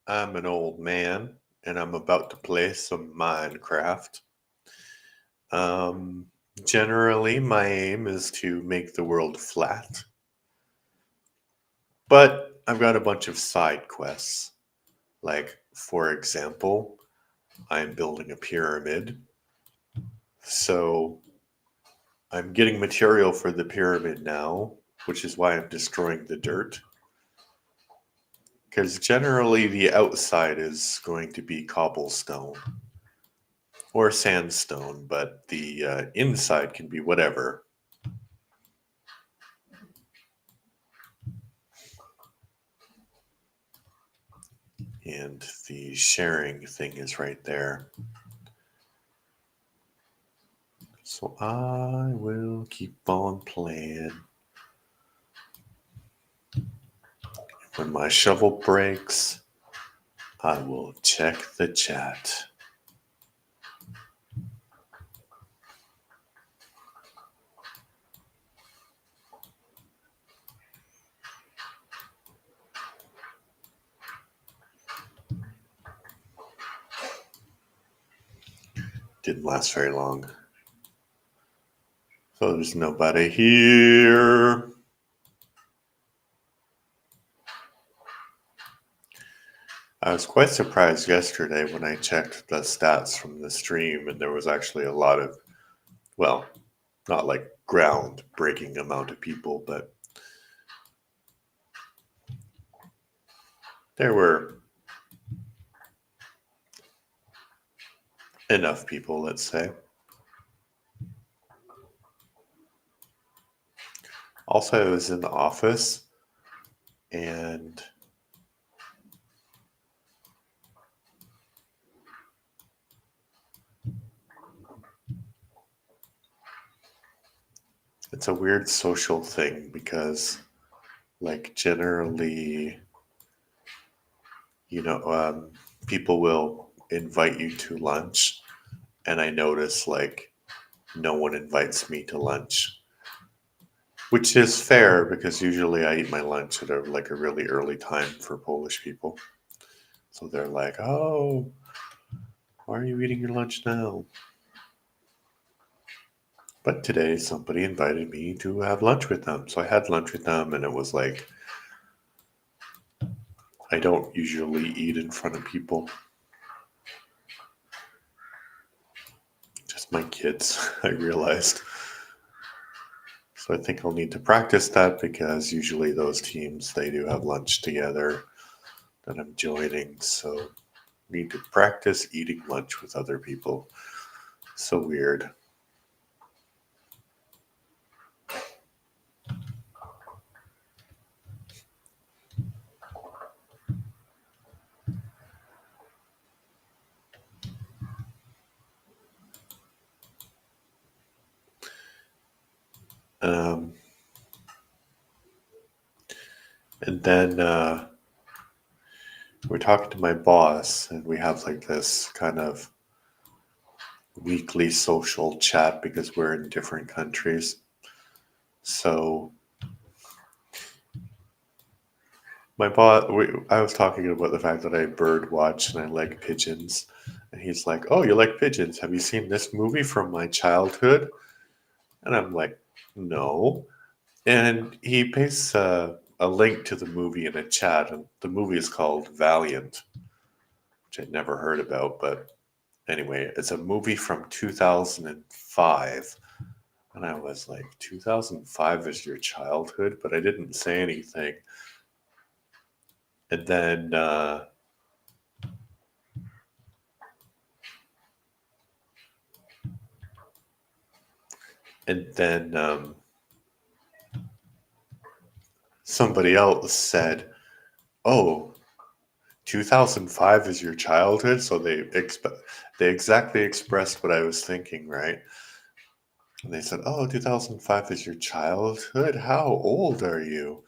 I'm an old man and I'm about to play some Minecraft. Um, Generally, my aim is to make the world flat, but I've got a bunch of side quests. Like, for example, I'm building a pyramid, so I'm getting material for the pyramid now, which is why I'm destroying the dirt. Because generally, the outside is going to be cobblestone or sandstone, but the inside can be whatever. And the sharing thing is right there. So I will keep on playing. When my shovel breaks, I will check the chat. Didn't last very long. So there's nobody here. I was quite surprised yesterday when I checked the stats from the stream, and there was actually a lot of, well, not like ground-breaking amount of people, but there were enough people, let's say. Also, I was in the office, and it's a weird social thing because, like, generally, people will invite you to lunch, and I notice, like, no one invites me to lunch, which is fair because usually I eat my lunch at a really early time for Polish people. So they're like, "Oh, why are you eating your lunch now?" But today somebody invited me to have lunch with them. So I had lunch with them, and it was like, I don't usually eat in front of people. Just my kids, I realized. So I think I'll need to practice that because usually those teams, they do have lunch together that I'm joining. So need to practice eating lunch with other people. So weird. Um, and then we're talking to my boss, and we have like this kind of weekly social chat because we're in different countries. So my boss, I was talking about the fact that I bird watch and I like pigeons, and he's like, "Oh, you like pigeons? Have you seen this movie from my childhood?" And I'm like, "No." And he pastes a link to the movie in a chat, and the movie is called Valiant, which I'd never heard about. But anyway, it's a movie from 2005. And I was like, 2005 is your childhood? But I didn't say anything. And then and then somebody else said, "Oh, 2005 is your childhood?" So they exactly expressed what I was thinking, right? And they said, "Oh, 2005 is your childhood? How old are you?"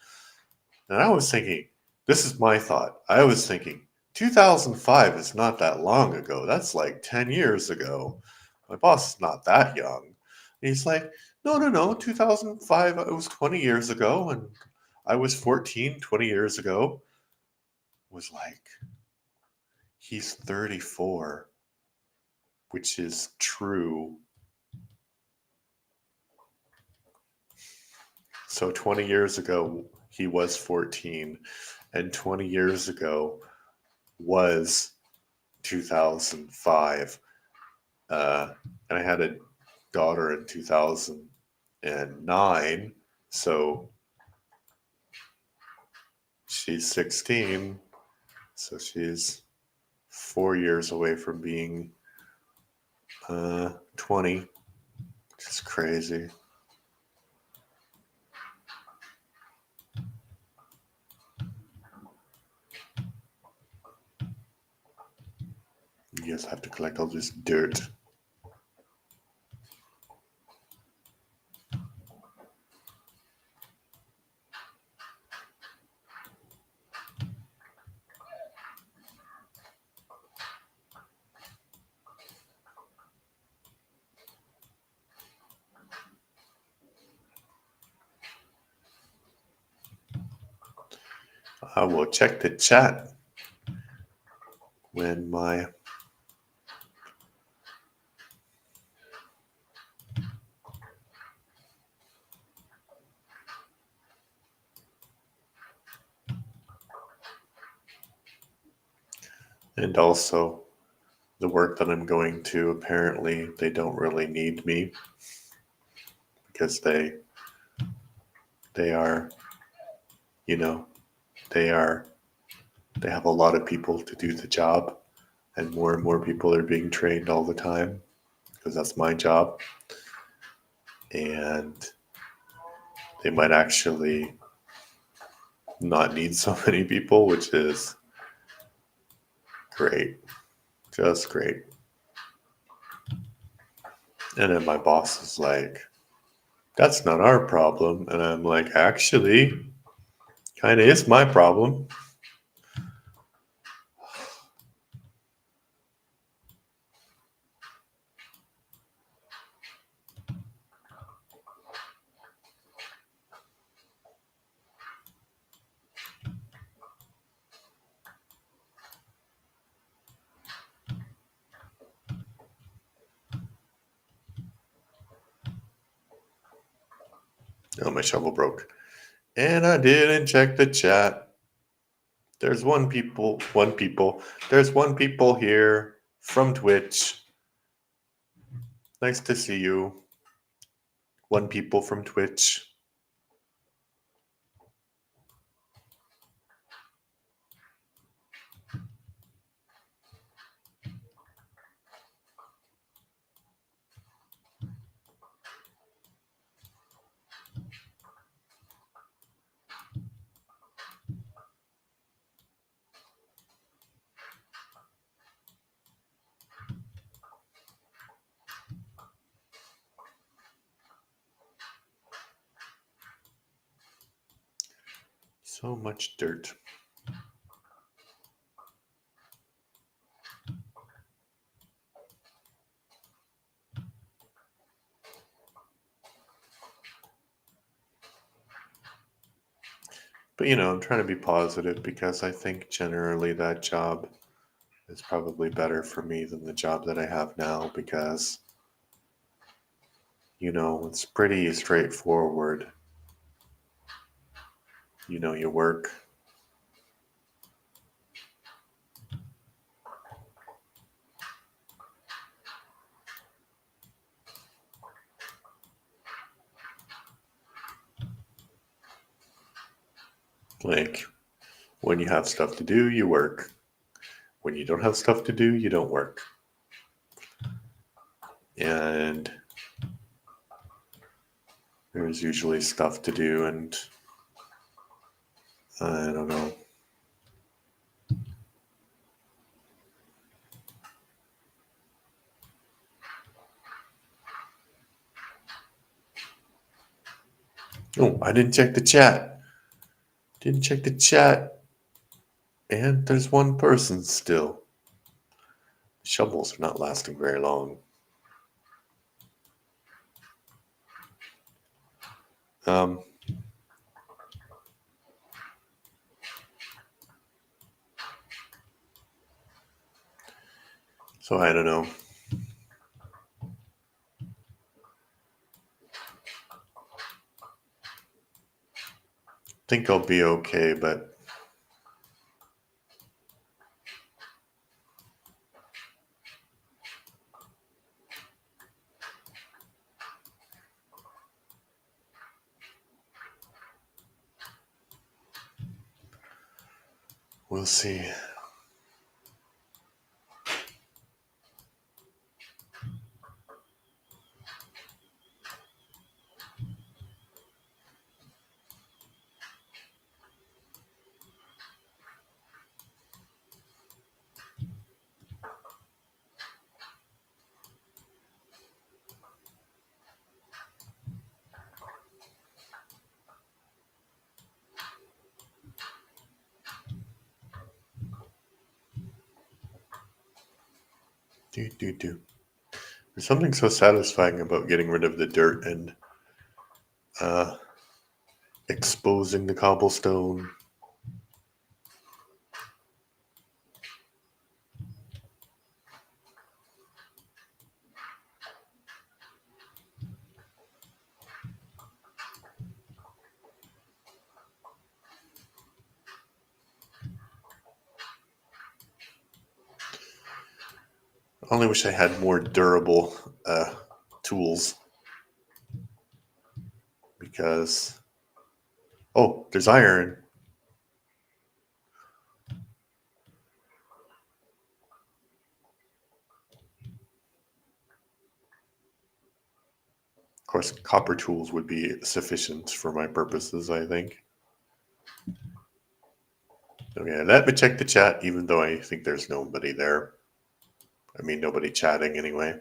And I was thinking, this is my thought. I was thinking, 2005 is not that long ago. That's like 10 years ago. My boss is not that young. And he's like, no, no, no. 2005, it was 20 years ago. And I was 14 20 years ago. Was like, He's 34, which is true. So 20 years ago, he was 14, and 20 years ago was 2005. And I had a daughter in 2009, so she's 16, so she's 4 years away from being 20, which is crazy. You guys have to collect all this dirt. I will check the chat when my and also the work that I'm going to, apparently they don't really need me because they are, you know, they have a lot of people to do the job, and more people are being trained all the time because that's my job. And they might actually not need so many people, which is great. Just great. And then my boss is like, that's not our problem. And I'm like, actually, kind of is my problem. Oh, my shovel broke. And I didn't check the chat. There's one people. There's one people here from Twitch. Nice to see you. One people from Twitch. So much dirt. But I'm trying to be positive because I think generally that job is probably better for me than the job that I have now because it's pretty straightforward. You work. Like, when you have stuff to do, you work. When you don't have stuff to do, you don't work. And there's usually stuff to do, and I don't know. Oh, I didn't check the chat. Didn't check the chat. And there's one person still. Shovels are not lasting very long. Um, So I don't know. Think I'll be okay, but we'll see. Do. There's something so satisfying about getting rid of the dirt and uh, exposing the cobblestone. I only wish I had more durable tools because oh, there's iron. Of course, copper tools would be sufficient for my purposes, I think. Okay, let me check the chat, even though I think there's nobody there. I mean, nobody chatting anyway.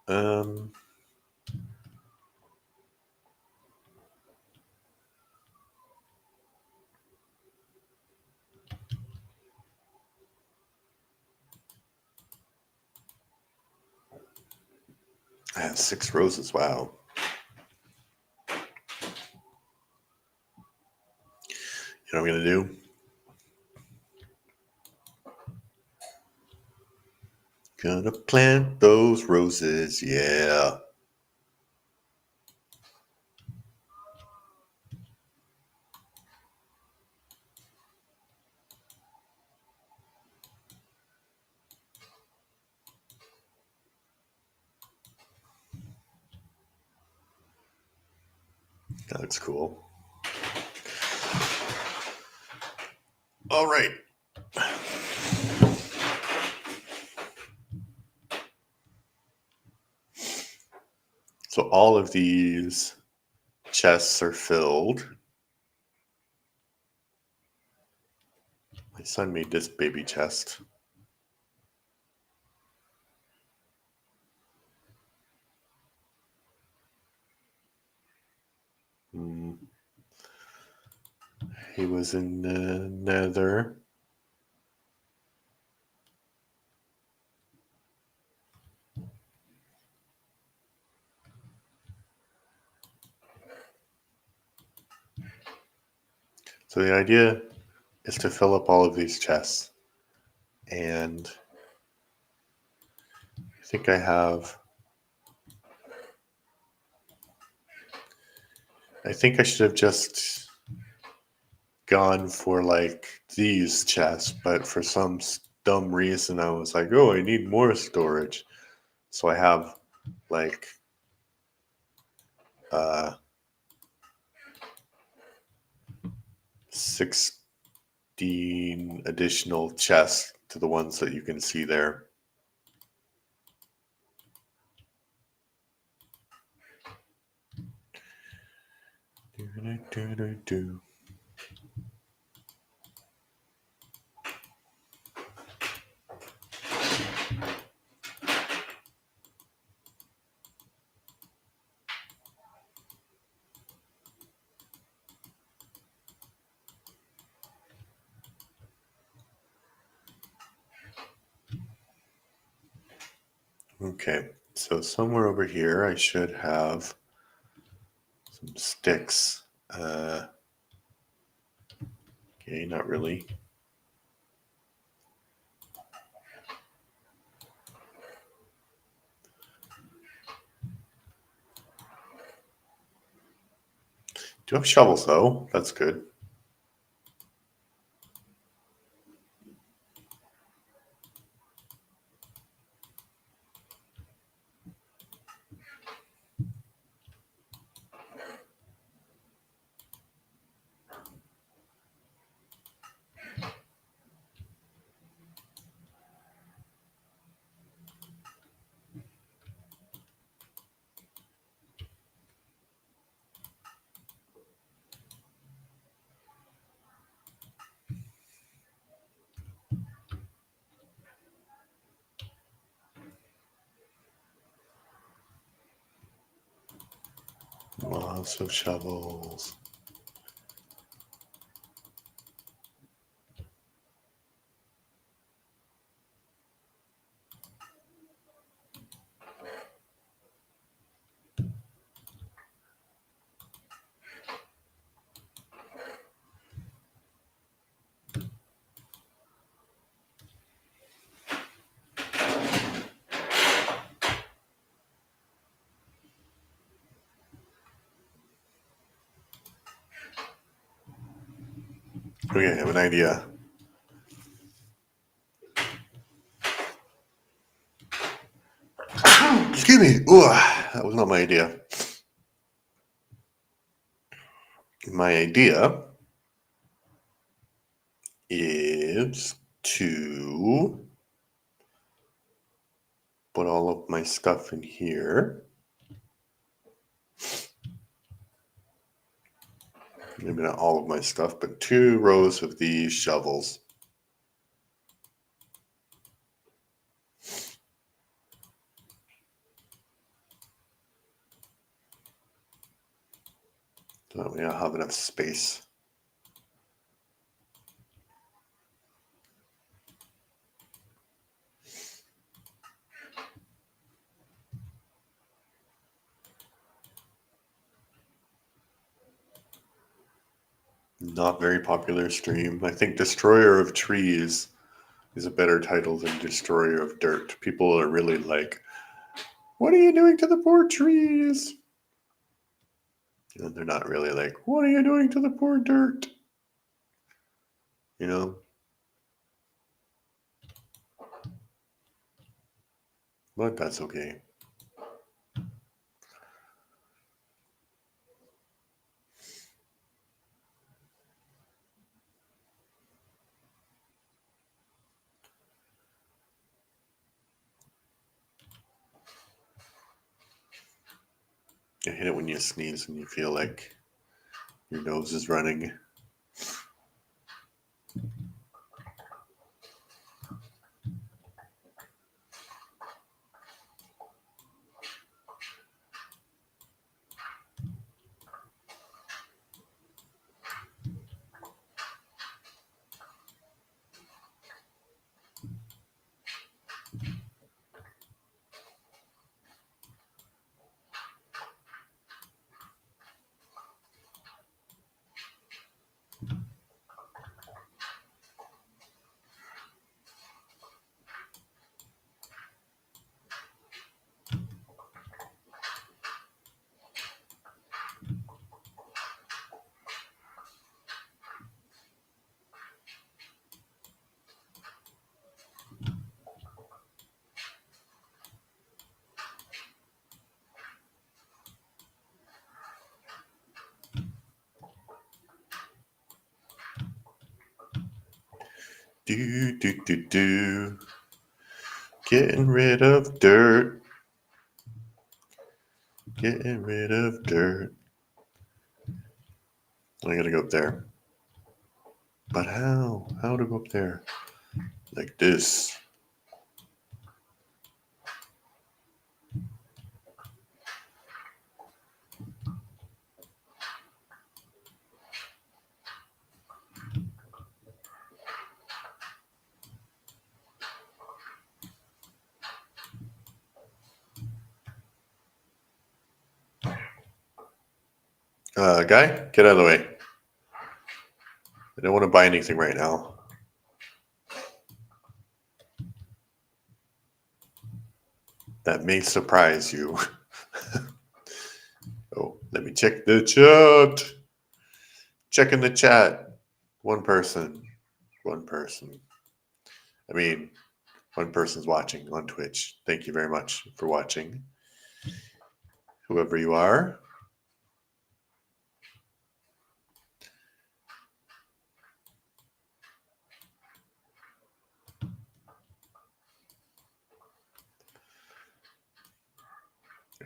Um, I have 6 roses. Wow. You know what I'm gonna do? Gonna plant those roses, yeah. That looks cool. All right. So all of these chests are filled. My son made this baby chest. He was in the Nether. So the idea is to fill up all of these chests. And I think I should have just gone for like these chests, but for some dumb reason I was like, oh, I need more storage. So I have like 16 additional chests to the ones that you can see there. Do. Okay, so somewhere over here I should have some sticks. Okay, not really. Do have shovels, though. That's good. Lots of shovels. Okay, I have an idea. Excuse me. Ooh, that was not my idea. My idea is to put all of my stuff in here. Maybe not all of my stuff, but 2 rows of these shovels. So that way I'll have enough space. Not very popular stream. I think Destroyer of Trees is a better title than Destroyer of Dirt. People are really like, what are you doing to the poor trees? And they're not really like, what are you doing to the poor dirt? You know? But that's okay. I hate it when you sneeze and you feel like your nose is running. Do. Getting rid of dirt. Getting rid of dirt. I gotta go up there. But how? How to go up there? Like this. Guy, get out of the way. I don't want to buy anything right now. That may surprise you. Oh, let me check the chat. Check in the chat. One person. One person. I mean, one person's watching on Twitch. Thank you very much for watching. Whoever you are.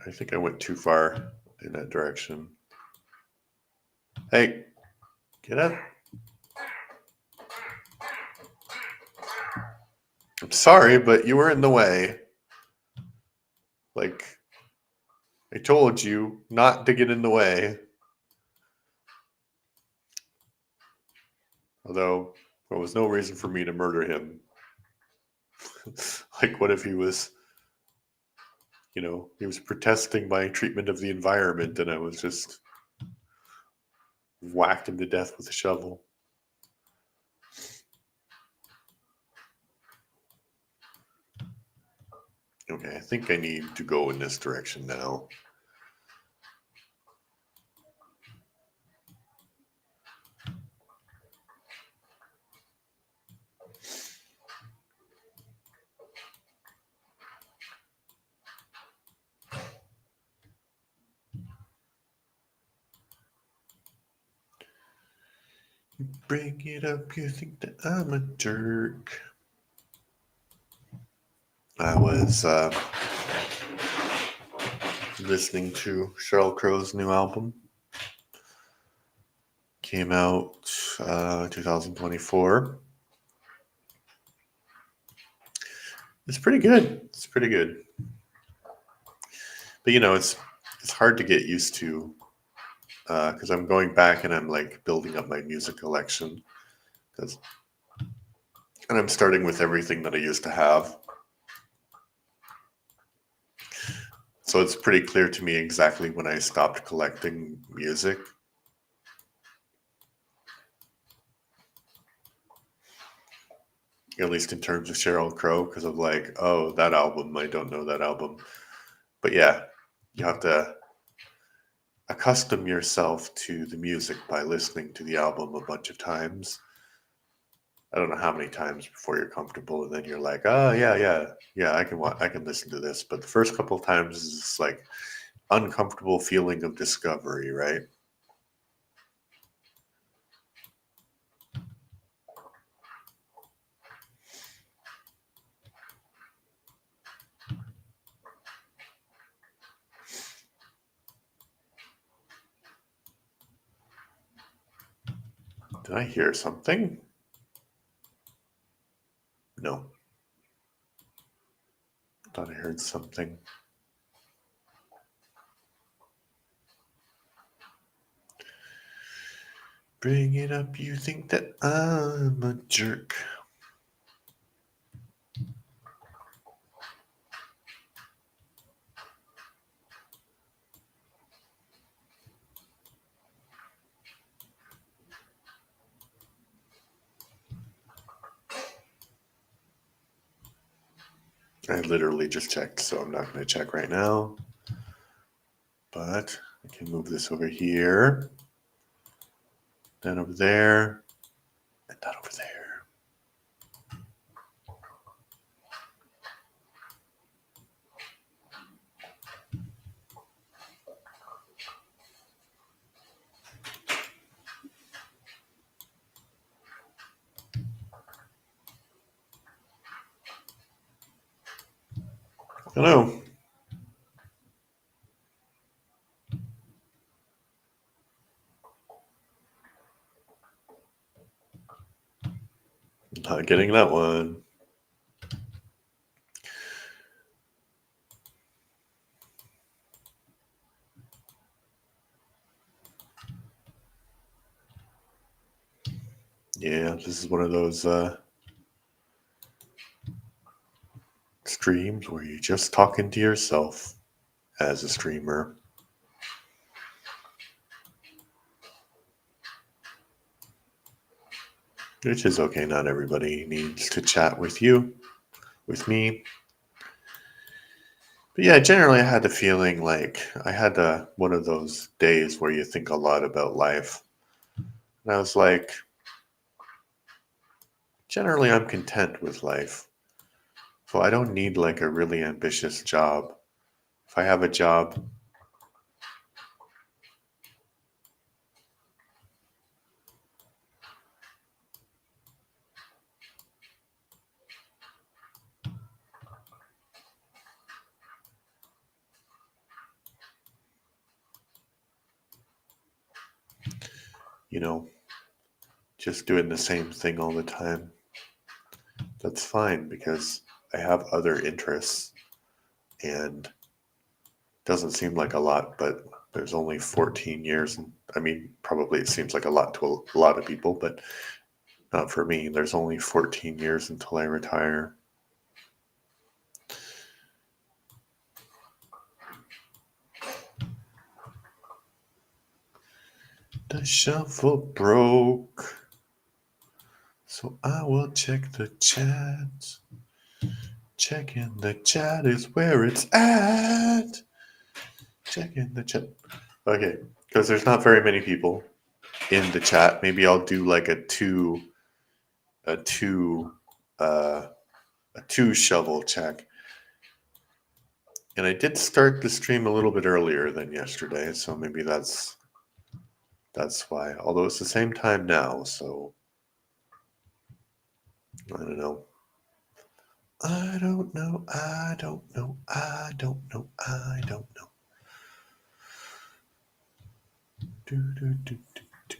I think I went too far in that direction. Hey, get up. I'm sorry, but you were in the way. Like, I told you not to get in the way. Although, there was no reason for me to murder him. Like, what if he was, he was protesting my treatment of the environment and I was just whacked him to death with a shovel? Okay, I think I need to go in this direction now. Bring it up, you think that I'm a jerk. I was listening to Sheryl Crow's new album. Came out 2024. It's pretty good. It's pretty good. But it's hard to get used to because I'm going back and I'm like building up my music collection and I'm starting with everything that I used to have. So it's pretty clear to me exactly when I stopped collecting music. At least in terms of Sheryl Crow, because of like, oh, that album, I don't know that album. But yeah, you have to accustom yourself to the music by listening to the album a bunch of times. I don't know how many times before you're comfortable, and then you're like, oh yeah, I can listen to this. But the first couple of times is this like uncomfortable feeling of discovery, right? Did I hear something? No. Thought I heard something. Bring it up, you think that I'm a jerk. I literally just checked, so I'm not going to check right now. But I can move this over here, then over there, and that over there. Hello. Not getting that one. Yeah, this is one of those streams where you're just talking to yourself as a streamer. Which is okay, not everybody needs to chat with you, with me. But yeah, generally I had the feeling like I had one of those days where you think a lot about life. And I was like, generally, I'm content with life. So I don't need like a really ambitious job. If I have a job, you know, just doing the same thing all the time, that's fine because I have other interests and doesn't seem like a lot, but there's only 14 years. And I mean, probably it seems like a lot to a lot of people, but not for me. There's only 14 years until I retire. The shuffle broke, so I will check the chat. Checking the chat is where it's at. Checking the chat. Okay, because there's not very many people in the chat. Maybe I'll do like a two, uh, a two shovel check. And I did start the stream a little bit earlier than yesterday, so maybe that's why. Although it's the same time now, so I don't know. I don't know. I don't know. I don't know. I don't know. Do do do do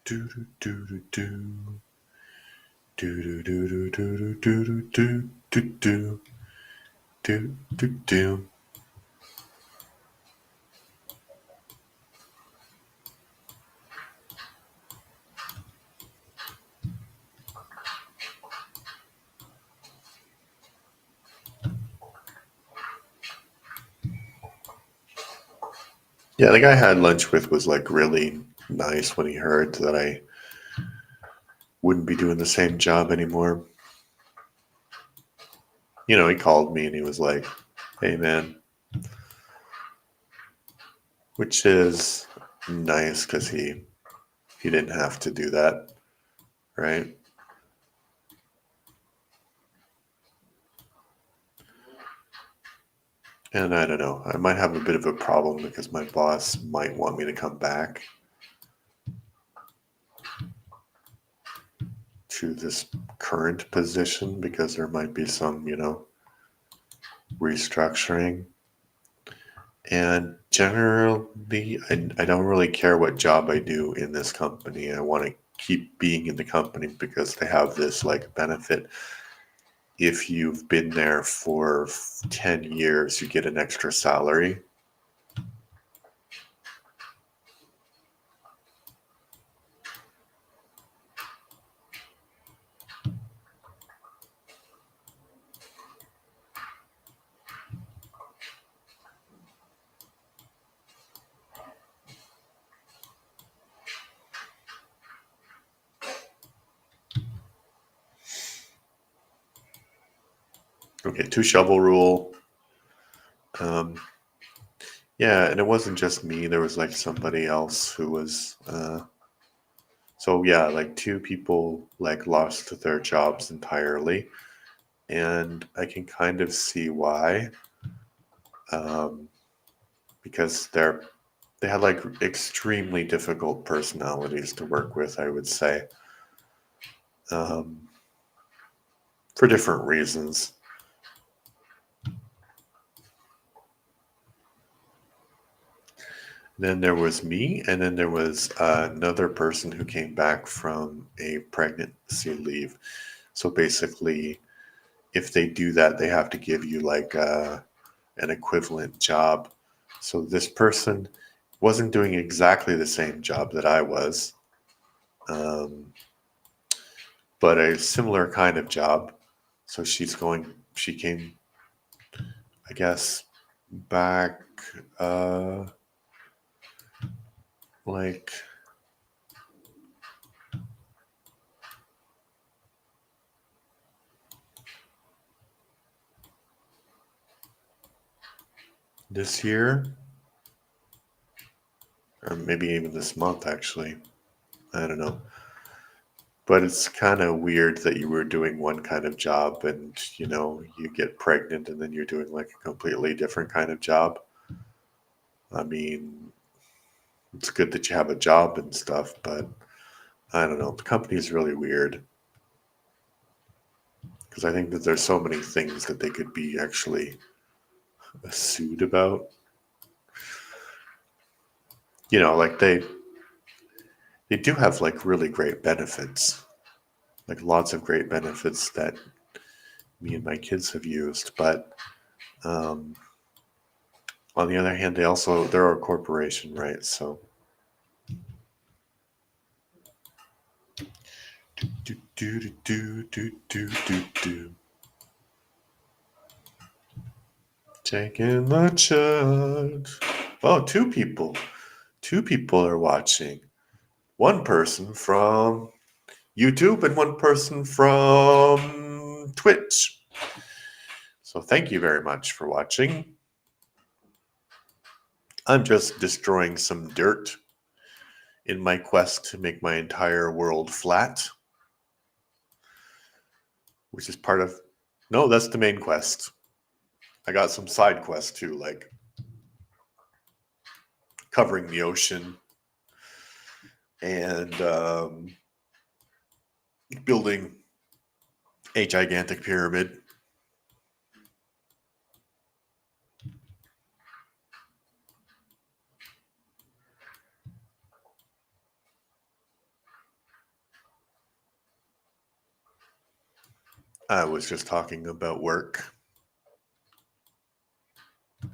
do do do do do. Do do do do do do do do do do do do. Yeah, the guy I had lunch with was like really nice when he heard that I wouldn't be doing the same job anymore. You know, he called me and he was like, "Hey, man," which is nice because he didn't have to do that, right? And I don't know, I might have a bit of a problem because my boss might want me to come back to this current position because there might be some, restructuring. And generally, I don't really care what job I do in this company. I want to keep being in the company because they have this like benefit. If you've been there for 10 years, you get an extra salary. Okay, two shovel rule. Yeah, and it wasn't just me. There was like somebody else who was. So yeah, like two people like lost their jobs entirely, and I can kind of see why. Um, because they had like extremely difficult personalities to work with, I would say, um, for different reasons. Then there was me, and then there was another person who came back from a pregnancy leave. So basically, if they do that, they have to give you like an equivalent job. So this person wasn't doing exactly the same job that I was, um, but a similar kind of job. So she came, I guess, back like this year, or maybe even this month, actually. I don't know. But it's kind of weird that you were doing one kind of job and, you get pregnant and then you're doing like a completely different kind of job. I mean, it's good that you have a job and stuff, but I don't know. The company is really weird because I think that there's so many things that they could be actually sued about. Like they do have like really great benefits, like lots of great benefits that me and my kids have used. But um, on the other hand, they're a corporation, right? So do do do do do do do do. Taking the charge. Oh, two people. Two people are watching. One person from YouTube and one person from Twitch. So thank you very much for watching. I'm just destroying some dirt in my quest to make my entire world flat, which is part of. No, that's the main quest. I got some side quests too, like covering the ocean and building a gigantic pyramid. I was just talking about work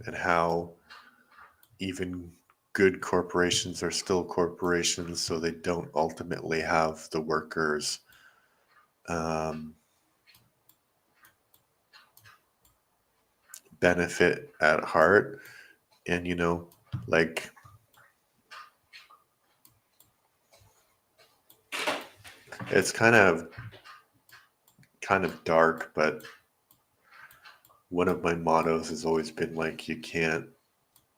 and how even good corporations are still corporations, so they don't ultimately have the workers um, benefit at heart. And like it's kind of dark, but one of my mottos has always been like you can't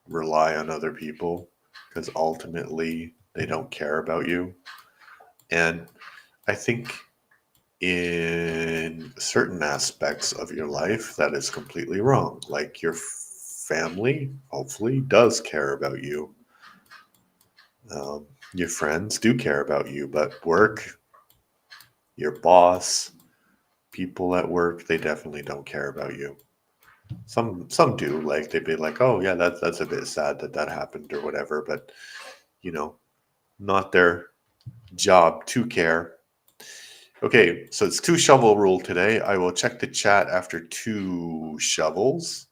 rely on other people because ultimately they don't care about you. And I think in certain aspects of your life that is completely wrong. Like your family hopefully does care about you. Your friends do care about you, but work, your boss, people at work, they definitely don't care about you. Some do, like they'd be like, oh yeah, that's a bit sad that happened or whatever, but you know, not their job to care. Okay, so it's two shovel rule today. I will check the chat after two shovels.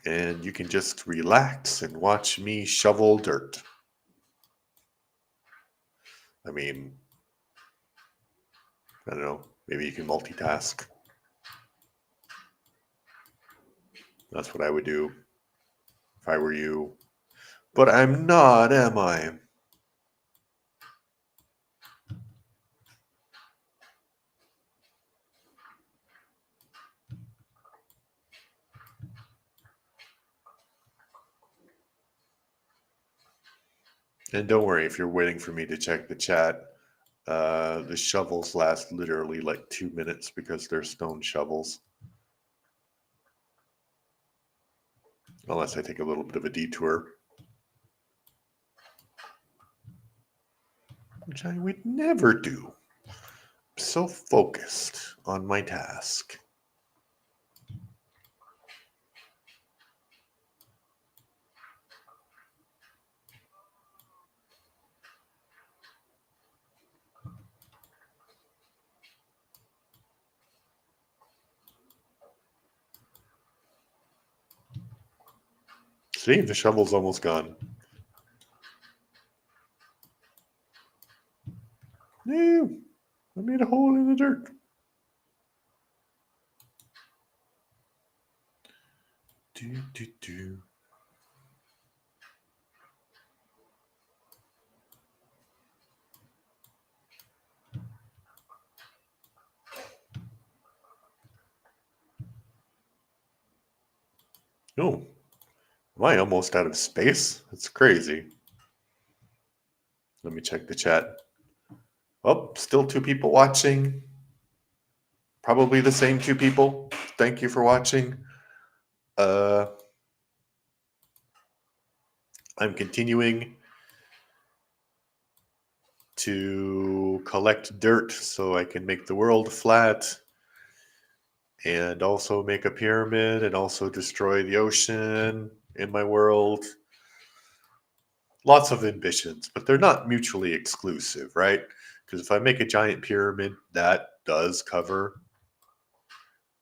And you can just relax and watch me shovel dirt. I mean, I don't know, maybe you can multitask. That's what I would do if I were you. But I'm not, am I? And don't worry if you're waiting for me to check the chat. The shovels last literally like 2 minutes because they're stone shovels. Unless I take a little bit of a detour. Which I would never do. I'm so focused on my task. See, the shovel's almost gone. No, I made a hole in the dirt. Do, do, do. Oh, Am I almost out of space? That's crazy. Let me check the chat. Oh, still 2 people watching. Probably the same 2 people. Thank you for watching. I'm continuing to collect dirt so I can make the world flat and also make a pyramid and also destroy the ocean in my world. Lots of ambitions, but they're not mutually exclusive, right? Because if I make a giant pyramid, that does cover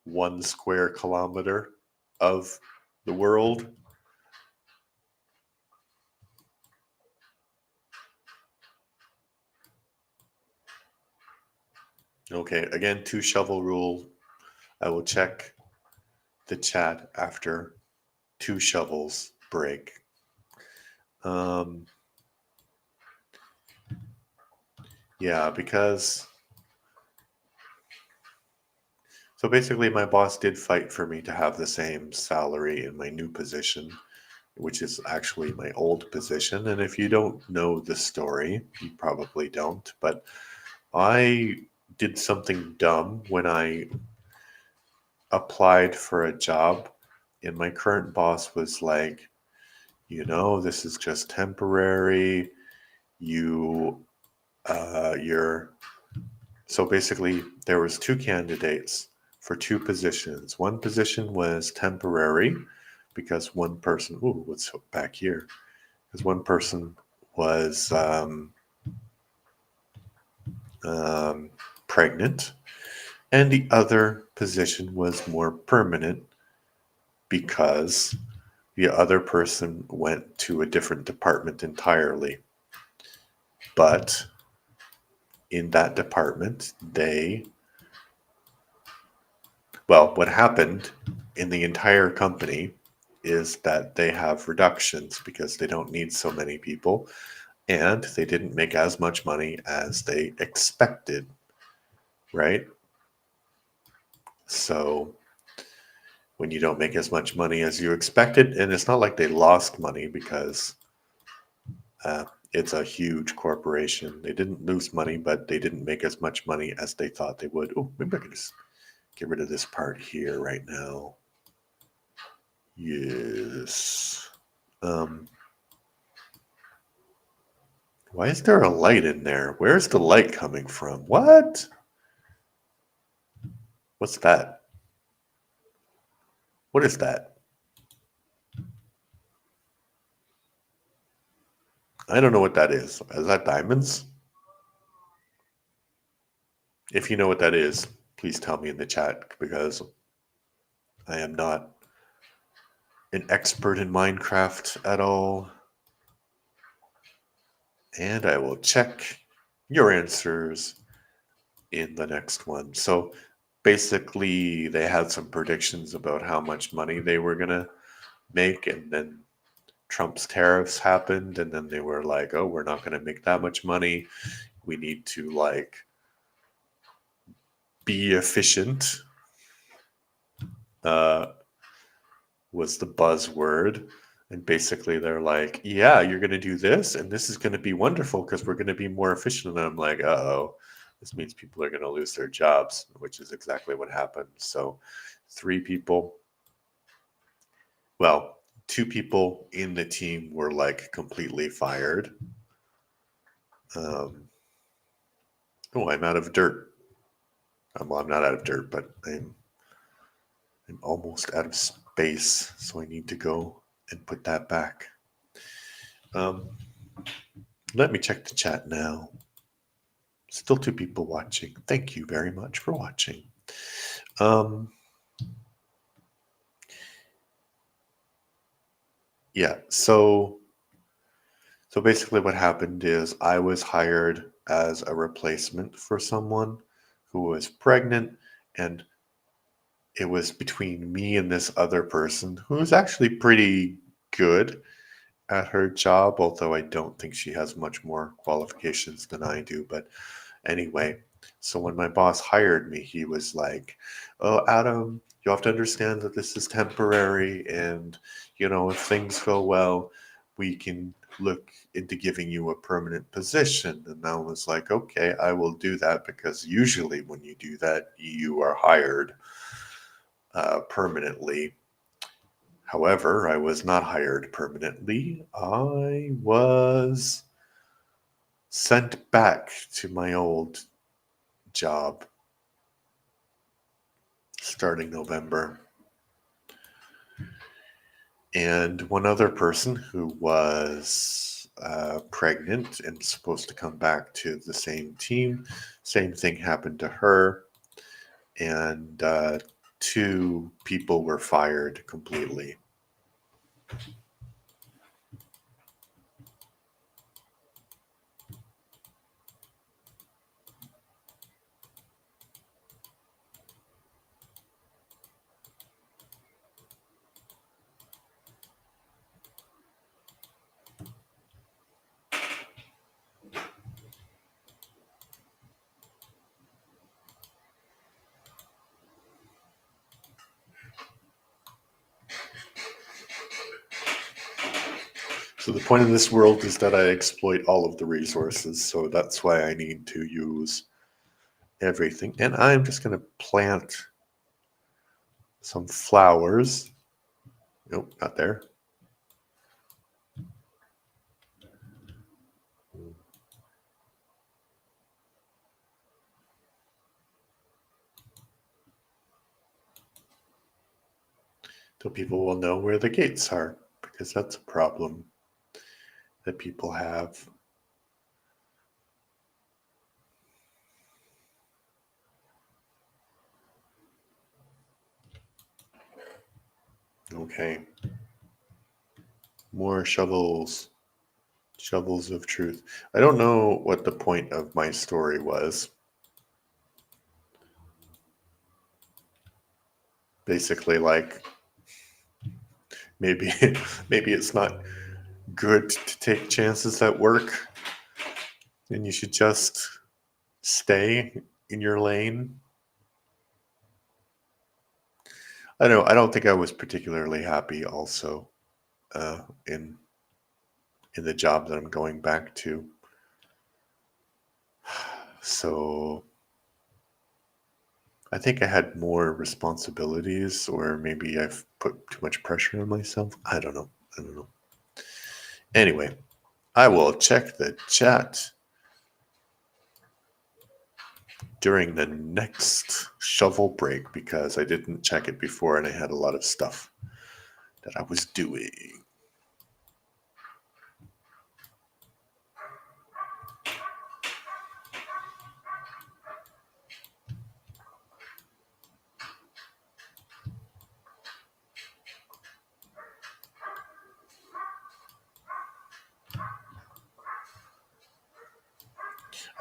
1 square kilometer of the world. Okay, again, 2 shovel rule. I will check the chat after 2 shovels break. Yeah, because so basically my boss did fight for me to have the same salary in my new position, which is actually my old position. And if you don't know the story, you probably don't, but I did something dumb when I applied for a job, and my current boss was like, this is just temporary. You're so basically there was 2 candidates for 2 positions. One position was temporary because one person, what's back here? Because one person was pregnant, and the other position was more permanent because the other person went to a different department entirely. But in that department, what happened in the entire company is that they have reductions because they don't need so many people, and they didn't make as much money as they expected, right? So when you don't make as much money as you expected, and it's not like they lost money because it's a huge corporation. They didn't lose money, but they didn't make as much money as they thought they would. Oh, maybe I can just get rid of this part here right now. Yes. Why is there a light in there? Where's the light coming from? What? What's that? What is that? I don't know what that is. Is that diamonds? If you know what that is, please tell me in the chat because I am not an expert in Minecraft at all. And I will check your answers in the next one. So basically, they had some predictions about how much money they were going to make, and then Trump's tariffs happened, and then they were like, oh, we're not going to make that much money. We need to be efficient. Was the buzzword. And basically they're like, yeah, you're going to do this, and this is going to be wonderful because we're going to be more efficient. And I'm like, uh-oh, this means people are going to lose their jobs, which is exactly what happened. So 3 people, 2 people in the team were completely fired. I'm out of dirt. Well, I'm not out of dirt, but I'm almost out of space, so I need to go and put that back. Let me check the chat now. Still 2 people watching. Thank you very much for watching. Yeah, so basically what happened is I was hired as a replacement for someone who was pregnant, and it was between me and this other person who was actually pretty good at her job, although I don't think she has much more qualifications than I do. But anyway, so when my boss hired me, he was like, oh, Adam, You have to understand that this is temporary, and if things go well, we can look into giving you a permanent position. And I was like, okay, I will do that, because usually when you do that, you are hired permanently. However, I was not hired permanently. I was sent back to my old job starting November. And one other person who was pregnant and supposed to come back to the same team, same thing happened to her. And two people were fired completely. So the point of this world is that I exploit all of the resources. So that's why I need to use everything. And I'm just going to plant some flowers. Nope, not there. So people will know where the gates are, because that's a problem that people have. Okay. More shovels. Shovels of truth. I don't know what the point of my story was. Basically, like, maybe maybe it's not good to take chances at work, and you should just stay in your lane. I don't know. I don't think I was particularly happy also in the job that I'm going back to. So I think I had more responsibilities, or maybe I've put too much pressure on myself. I don't know. Anyway, I will check the chat during the next shovel break, because I didn't check it before and I had a lot of stuff that I was doing.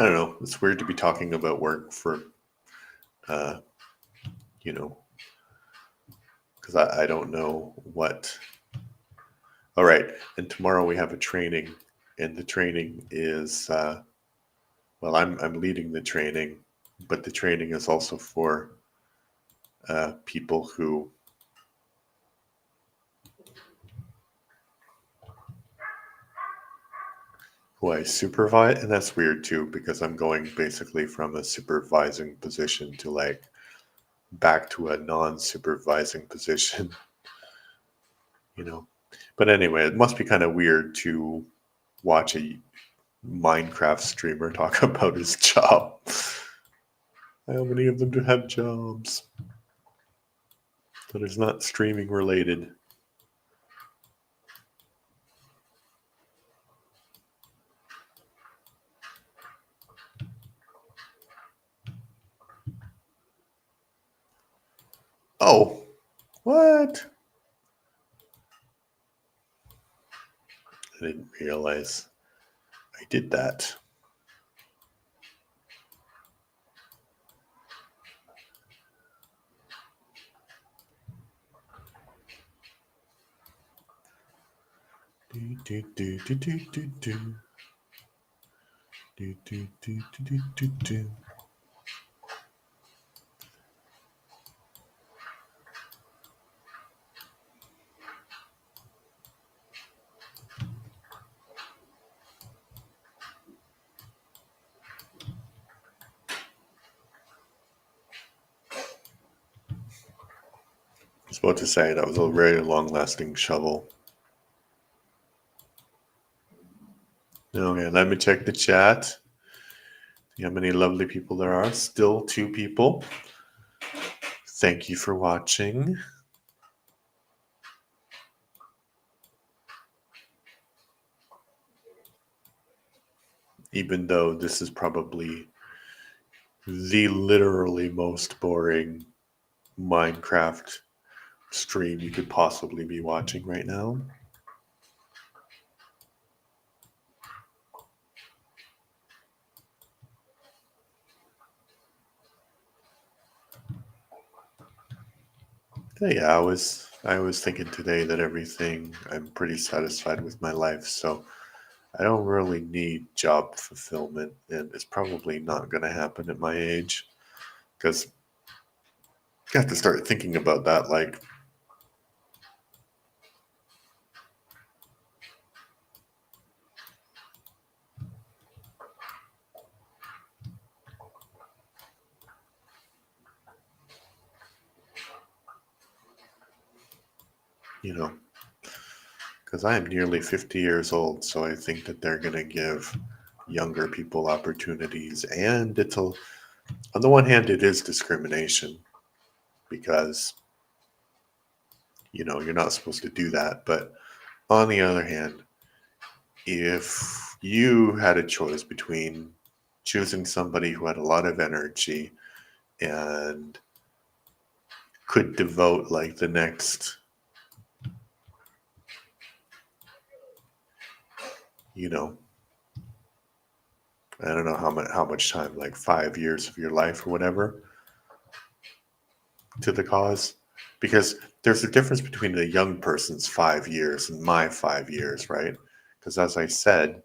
I don't know. It's weird to be talking about work for, uh, because I don't know what. All right. And tomorrow we have a training, and the training is, well, I'm leading the training, but the training is also for people who I supervise. And that's weird too, because I'm going basically from a supervising position to like back to a non-supervising position, you know. But anyway, it must be kind of weird to watch a Minecraft streamer talk about his job. How many of them do have jobs that is not streaming related? Oh, what? I didn't realize I did that. Do, do, do, do, do, do, do. Do, do, do, do, do, do. about to say that was a very long-lasting shovel. Okay, let me check the chat. See how many lovely people there are. Still 2 people. Thank you for watching. Even though this is probably the literally most boring Minecraft stream you could possibly be watching right now. Yeah, I was thinking today that I'm pretty satisfied with my life, so I don't really need job fulfillment, and it's probably not going to happen at my age because you have to start thinking about that. Like, you know, because I am nearly 50 years old, so I think that they're going to give younger people opportunities, and on the one hand, it is discrimination because you're not supposed to do that, but on the other hand, if you had a choice between choosing somebody who had a lot of energy and could devote like the next, I don't know how much time, like 5 years of your life or whatever, to the cause, because there's a difference between a young person's 5 years and my 5 years, right? Because as I said,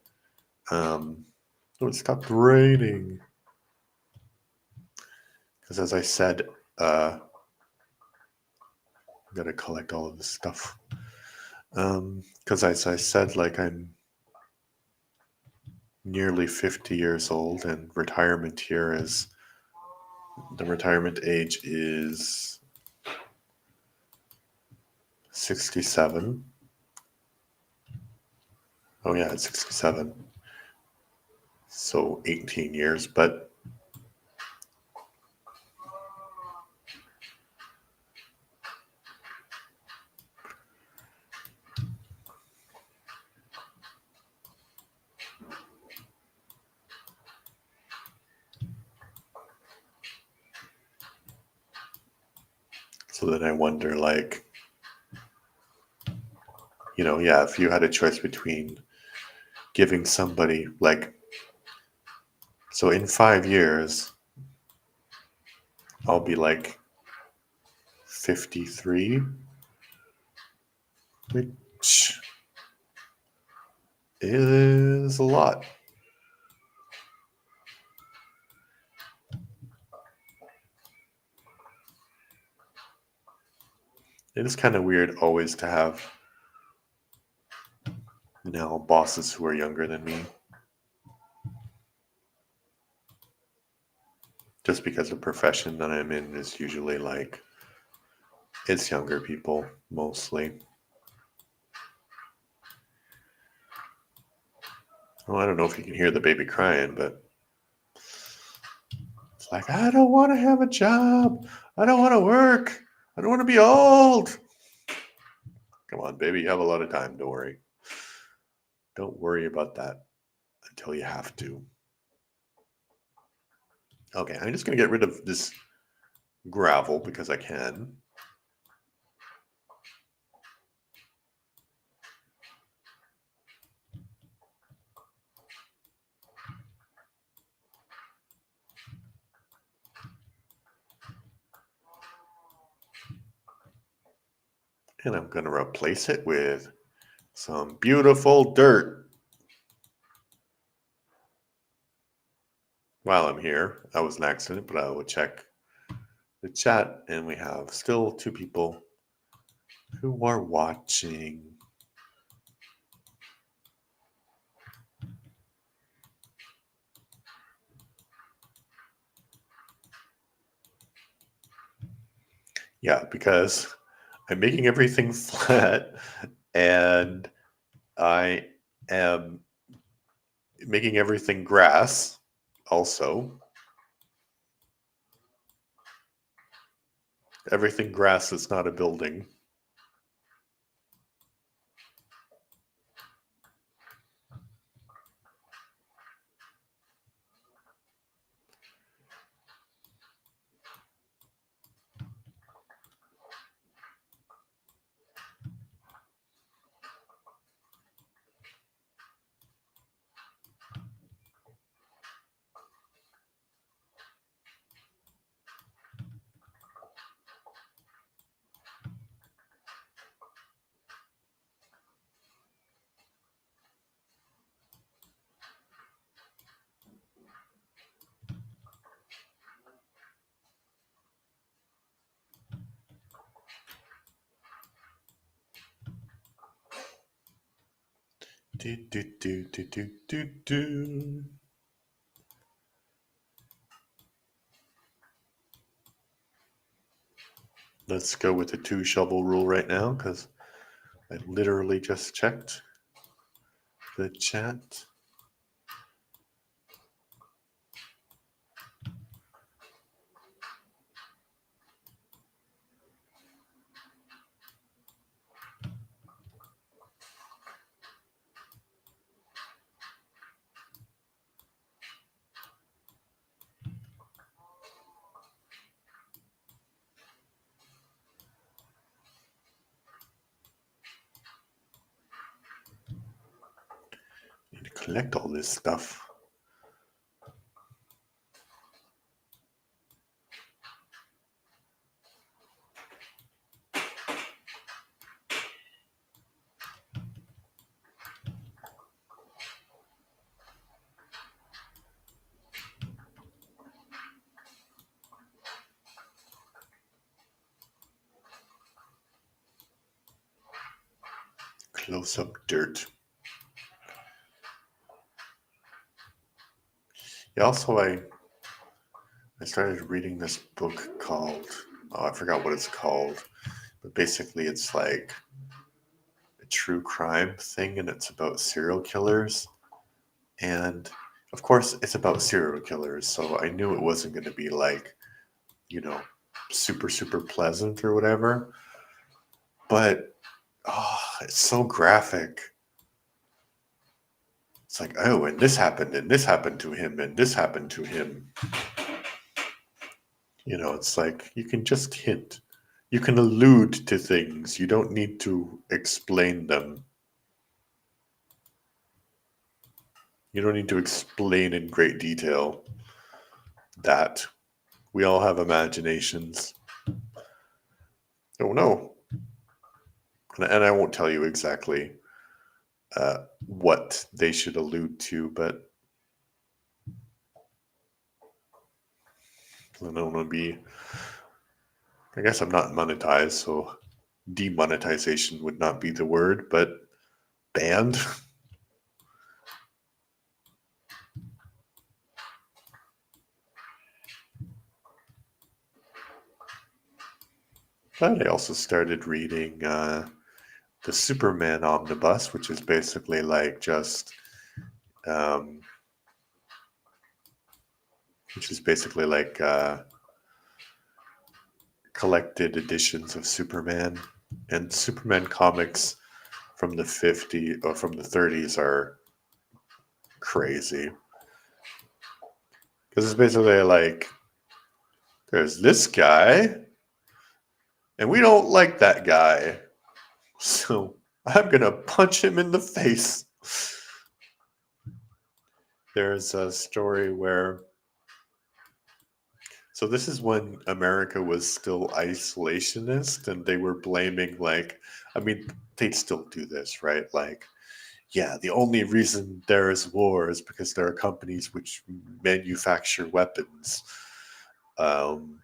oh, it stopped raining. Because as I said, I'm gonna collect all of this stuff. Because as I said, like I'm nearly 50 years old, and the retirement age is 67. Oh yeah, it's 67. So 18 years, but so then I wonder, like, yeah, if you had a choice between giving somebody, like, so in 5 years, I'll be like 53, which is a lot. It is kind of weird always to have bosses who are younger than me. Just because the profession that I'm in is usually like, it's younger people mostly. Well, I don't know if you can hear the baby crying, but it's like, I don't want to have a job. I don't want to work. I don't want to be old. Come on, baby, you have a lot of time. Don't worry. Don't worry about that until you have to. Okay, I'm just going to get rid of this gravel because I can. And I'm going to replace it with some beautiful dirt. While I'm here, that was an accident, but I will check the chat, and we have still 2 people who are watching. Yeah, because I'm making everything flat, and I am making everything grass also. Everything grass is not a building. Do, do, do, do, do, do, do. Let's go with the 2 shovel rule right now because I literally just checked the chat. Need to collect all this stuff. Close up dirt. Yeah, also I started reading this book called, oh, I forgot what it's called, but basically it's like a true crime thing and it's about serial killers. And of course, it's about serial killers, so I knew it wasn't going to be like, you know, super, super pleasant or whatever. But oh, it's so graphic. It's like, oh, and this happened to him, and this happened to him. You know, it's like you can just hint. You can allude to things. You don't need to explain them. You don't need to explain in great detail that we all have imaginations. Oh no. And I won't tell you exactly what they should allude to, but I don't want to be. I guess I'm not monetized, so demonetization would not be the word, but banned. But I also started reading the Superman Omnibus, which is basically like just, um, which is basically like collected editions of Superman, and Superman comics from the 50s or from the 30s are crazy because it's basically like there's this guy, and we don't like that guy, so I'm gonna punch him in the face. There's a story where, so this is when America was still isolationist and they were blaming, like, I mean, they'd still do this, right? Like, yeah, the only reason there is war is because there are companies which manufacture weapons. Um,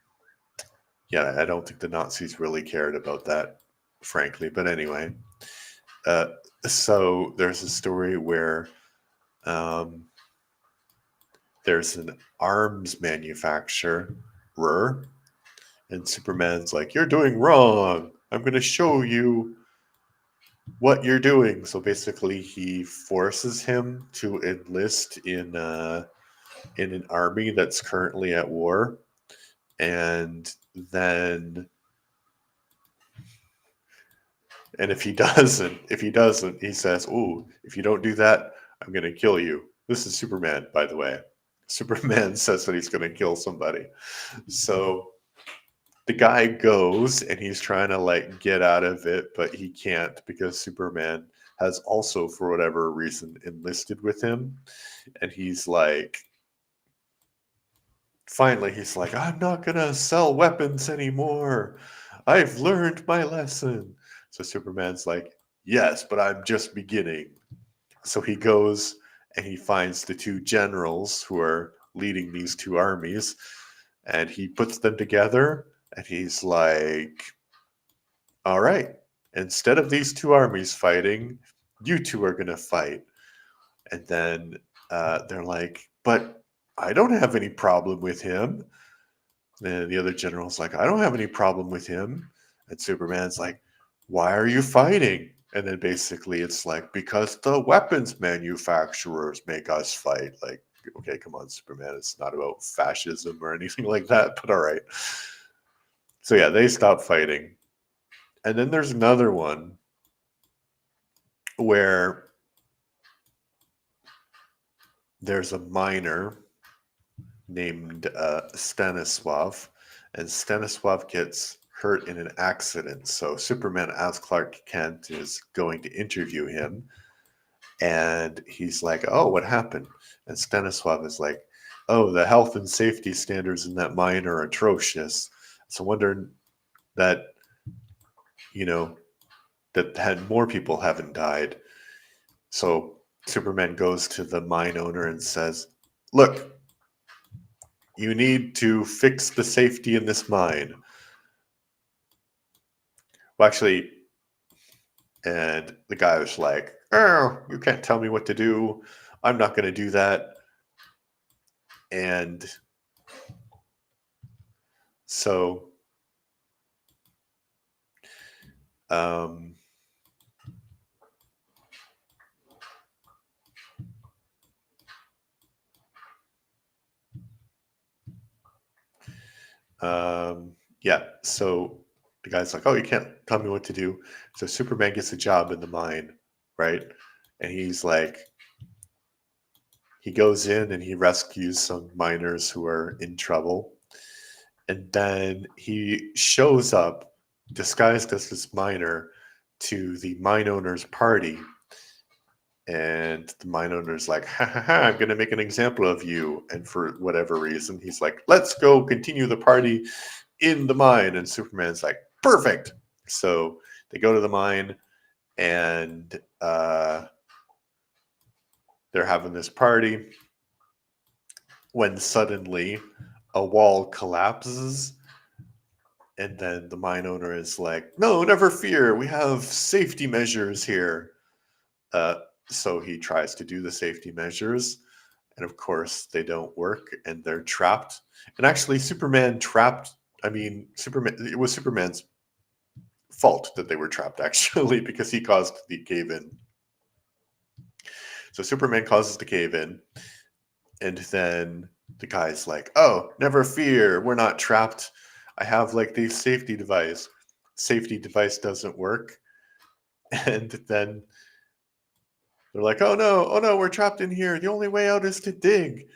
yeah, I don't think the Nazis really cared about that, frankly. But anyway, uh, so there's a story where um, there's an arms manufacturer, and Superman's like, "You're doing wrong. I'm going to show you what you're doing. So basically, he forces him to enlist in an army that's currently at war, and then and if he doesn't, he says, "Oh, if you don't do that, I'm going to kill you." This is Superman, by the way. Superman says that he's going to kill somebody. So the guy goes and he's trying to like get out of it, but he can't because Superman has also, for whatever reason, enlisted with him. And he's like, finally, he's like, I'm not going to sell weapons anymore. I've learned my lesson. So Superman's like, yes, but I'm just beginning. So he goes and he finds the two generals who are leading these two armies, and he puts them together, and he's like, all right, instead of these two armies fighting, you two are going to fight. And then they're like, but I don't have any problem with him. And the other general's like, I don't have any problem with him. And Superman's like, why are you fighting? And then basically it's like, because the weapons manufacturers make us fight. Like, okay, come on, Superman. It's not about fascism or anything like that, but all right. So yeah, they stop fighting. And then there's another one where there's a miner named Stanislav, and Stanislav gets hurt in an accident. So Superman, as Clark Kent, is going to interview him, and he's like, "Oh, what happened?" And Stanislav is like, "Oh, the health and safety standards in that mine are atrocious. So wondering that you know that had more people haven't died." So Superman goes to the mine owner and says, "Look, you need to fix the safety in this mine." Well, actually, and the guy was like, "Oh, you can't tell me what to do. I'm not going to do that." And so, um, yeah. So the guy's like, "Oh, you can't tell me what to do." So Superman gets a job in the mine, right? And he's like, he goes in and he rescues some miners who are in trouble. And then he shows up disguised as this miner to the mine owner's party. And the mine owner's like, ha ha ha, I'm going to make an example of you. And for whatever reason, he's like, let's go continue the party in the mine. And Superman's like, perfect. So they go to the mine, and they're having this party when suddenly a wall collapses. And then the mine owner is like, no, never fear. We have safety measures here. Uh, so he tries to do the safety measures. And of course, they don't work and they're trapped. And actually, Superman trapped, I mean, Superman, it was Superman's fault that they were trapped, actually, because he caused the cave in. So Superman causes the cave in. And then the guy's like, oh, never fear. We're not trapped. I have like the safety device. Safety device doesn't work. And then they're like, oh no, we're trapped in here. The only way out is to dig.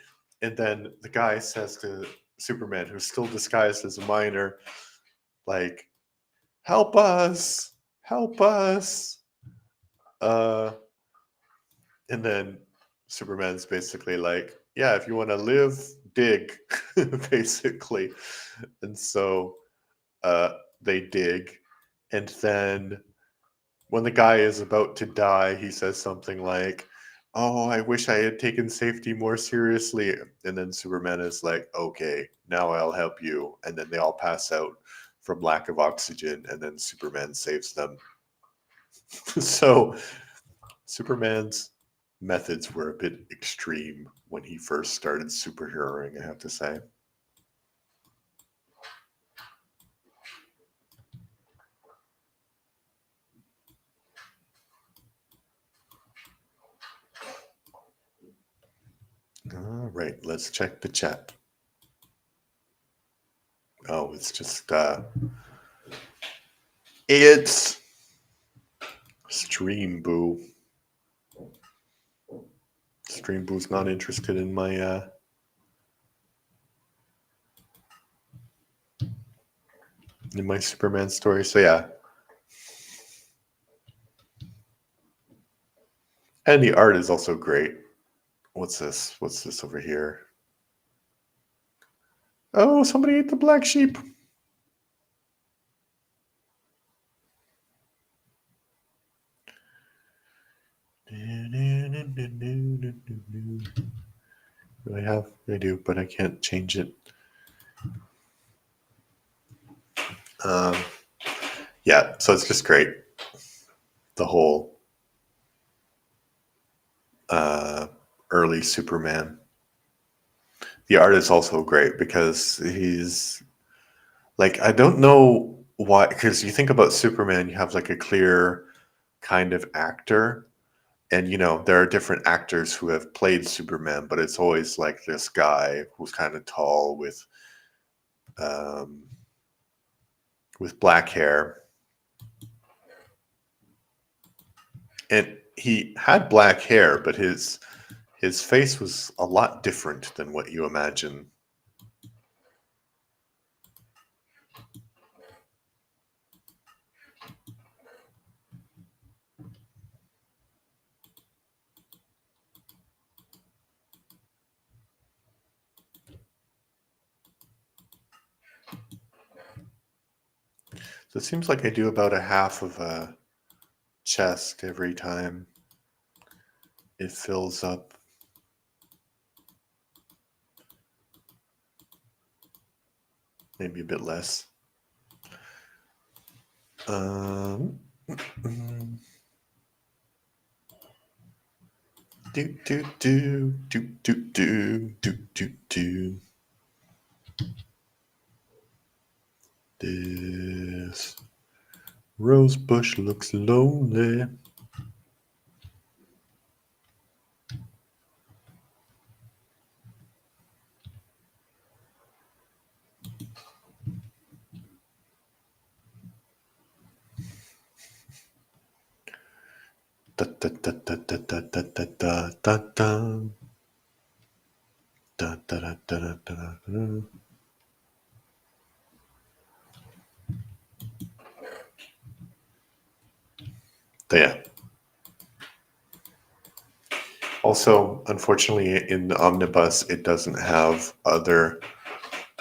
And then the guy says to Superman, who's still disguised as a miner, like, help us, help us. Uh, and then Superman's basically like, yeah, if you want to live, dig, basically. And so they dig. And then when the guy is about to die, he says something like, oh, I wish I had taken safety more seriously. And then Superman is like, okay, now I'll help you. And then they all pass out from lack of oxygen. And then Superman saves them. So Superman's methods were a bit extreme when he first started superheroing, I have to say. All right, let's check the chat. Oh, it's just it's Stream Boo. Stream Boo's not interested in my Superman story. So yeah. And the art is also great. What's this? What's this over here? Oh, somebody ate the black sheep. Do I have? I do, but I can't change it. Yeah, so it's just great. The whole early Superman. The art is also great because he's like, I don't know why, because you think about Superman, you have like a clear kind of actor. And there are different actors who have played Superman, but it's always like this guy who's kind of tall um, with black hair, and he had black hair, but his face was a lot different than what you imagine. So it seems like I do about a half of a chest every time it fills up. Maybe a bit less. Do do do do do do do do do. This rose bush looks lonely. Da da da da da da da da da da da. Da, da, da, da, da, da, da. Yeah. Also, unfortunately, in the omnibus, it doesn't have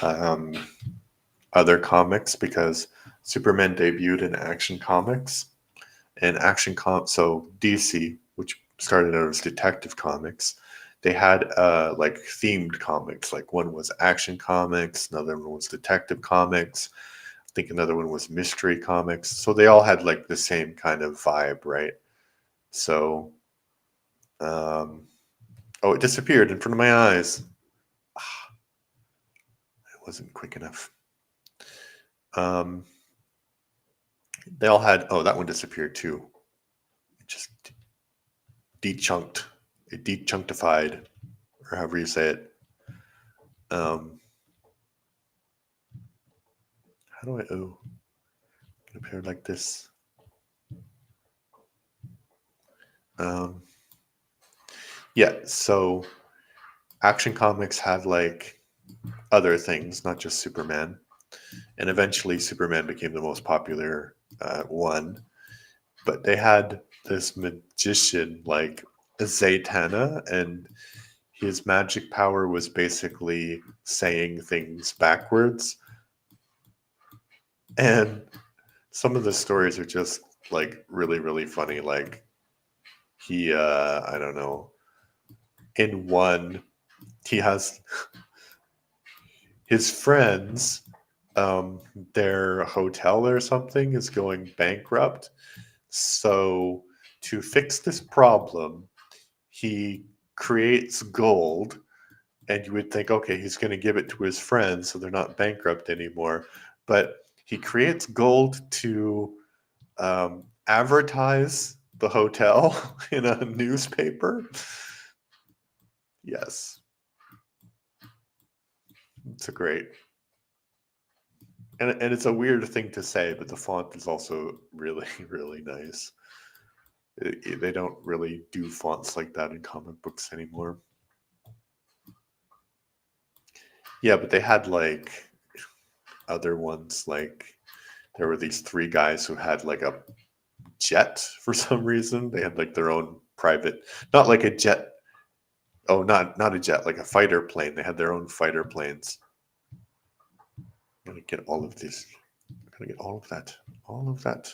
um, other comics because Superman debuted in Action Comics, and so DC, which started out as Detective Comics, they had like themed comics. Like one was Action Comics, another one was Detective Comics. I think another one was Mystery Comics. So they all had like the same kind of vibe, right? So, oh, it disappeared in front of my eyes. It wasn't quick enough. They all had. Oh, that one disappeared too. It just dechunked. It dechunktified, or however you say it. How do I? Oh, appear like this. Yeah. So, Action Comics had like other things, not just Superman, and eventually Superman became the most popular one. But they had this magician like Zatanna, and his magic power was basically saying things backwards. And some of the stories are just like really, really funny. Like he, I don't know, in one, he has his friends, their hotel or something is going bankrupt. So to fix this problem, he creates gold, and you would think, okay, he's going to give it to his friends so they're not bankrupt anymore. But he creates gold to advertise the hotel in a newspaper. Yes. It's a great, and it's a weird thing to say, but the font is also really really nice. They don't really do fonts like that in comic books anymore. Yeah, but they had like other ones. Like there were these three guys who had like a jet for some reason. They had like their own private, not like a jet. Oh, not a jet, like a fighter plane. They had their own fighter planes. I'm gonna get all of this. I'm gonna get all of that. All of that.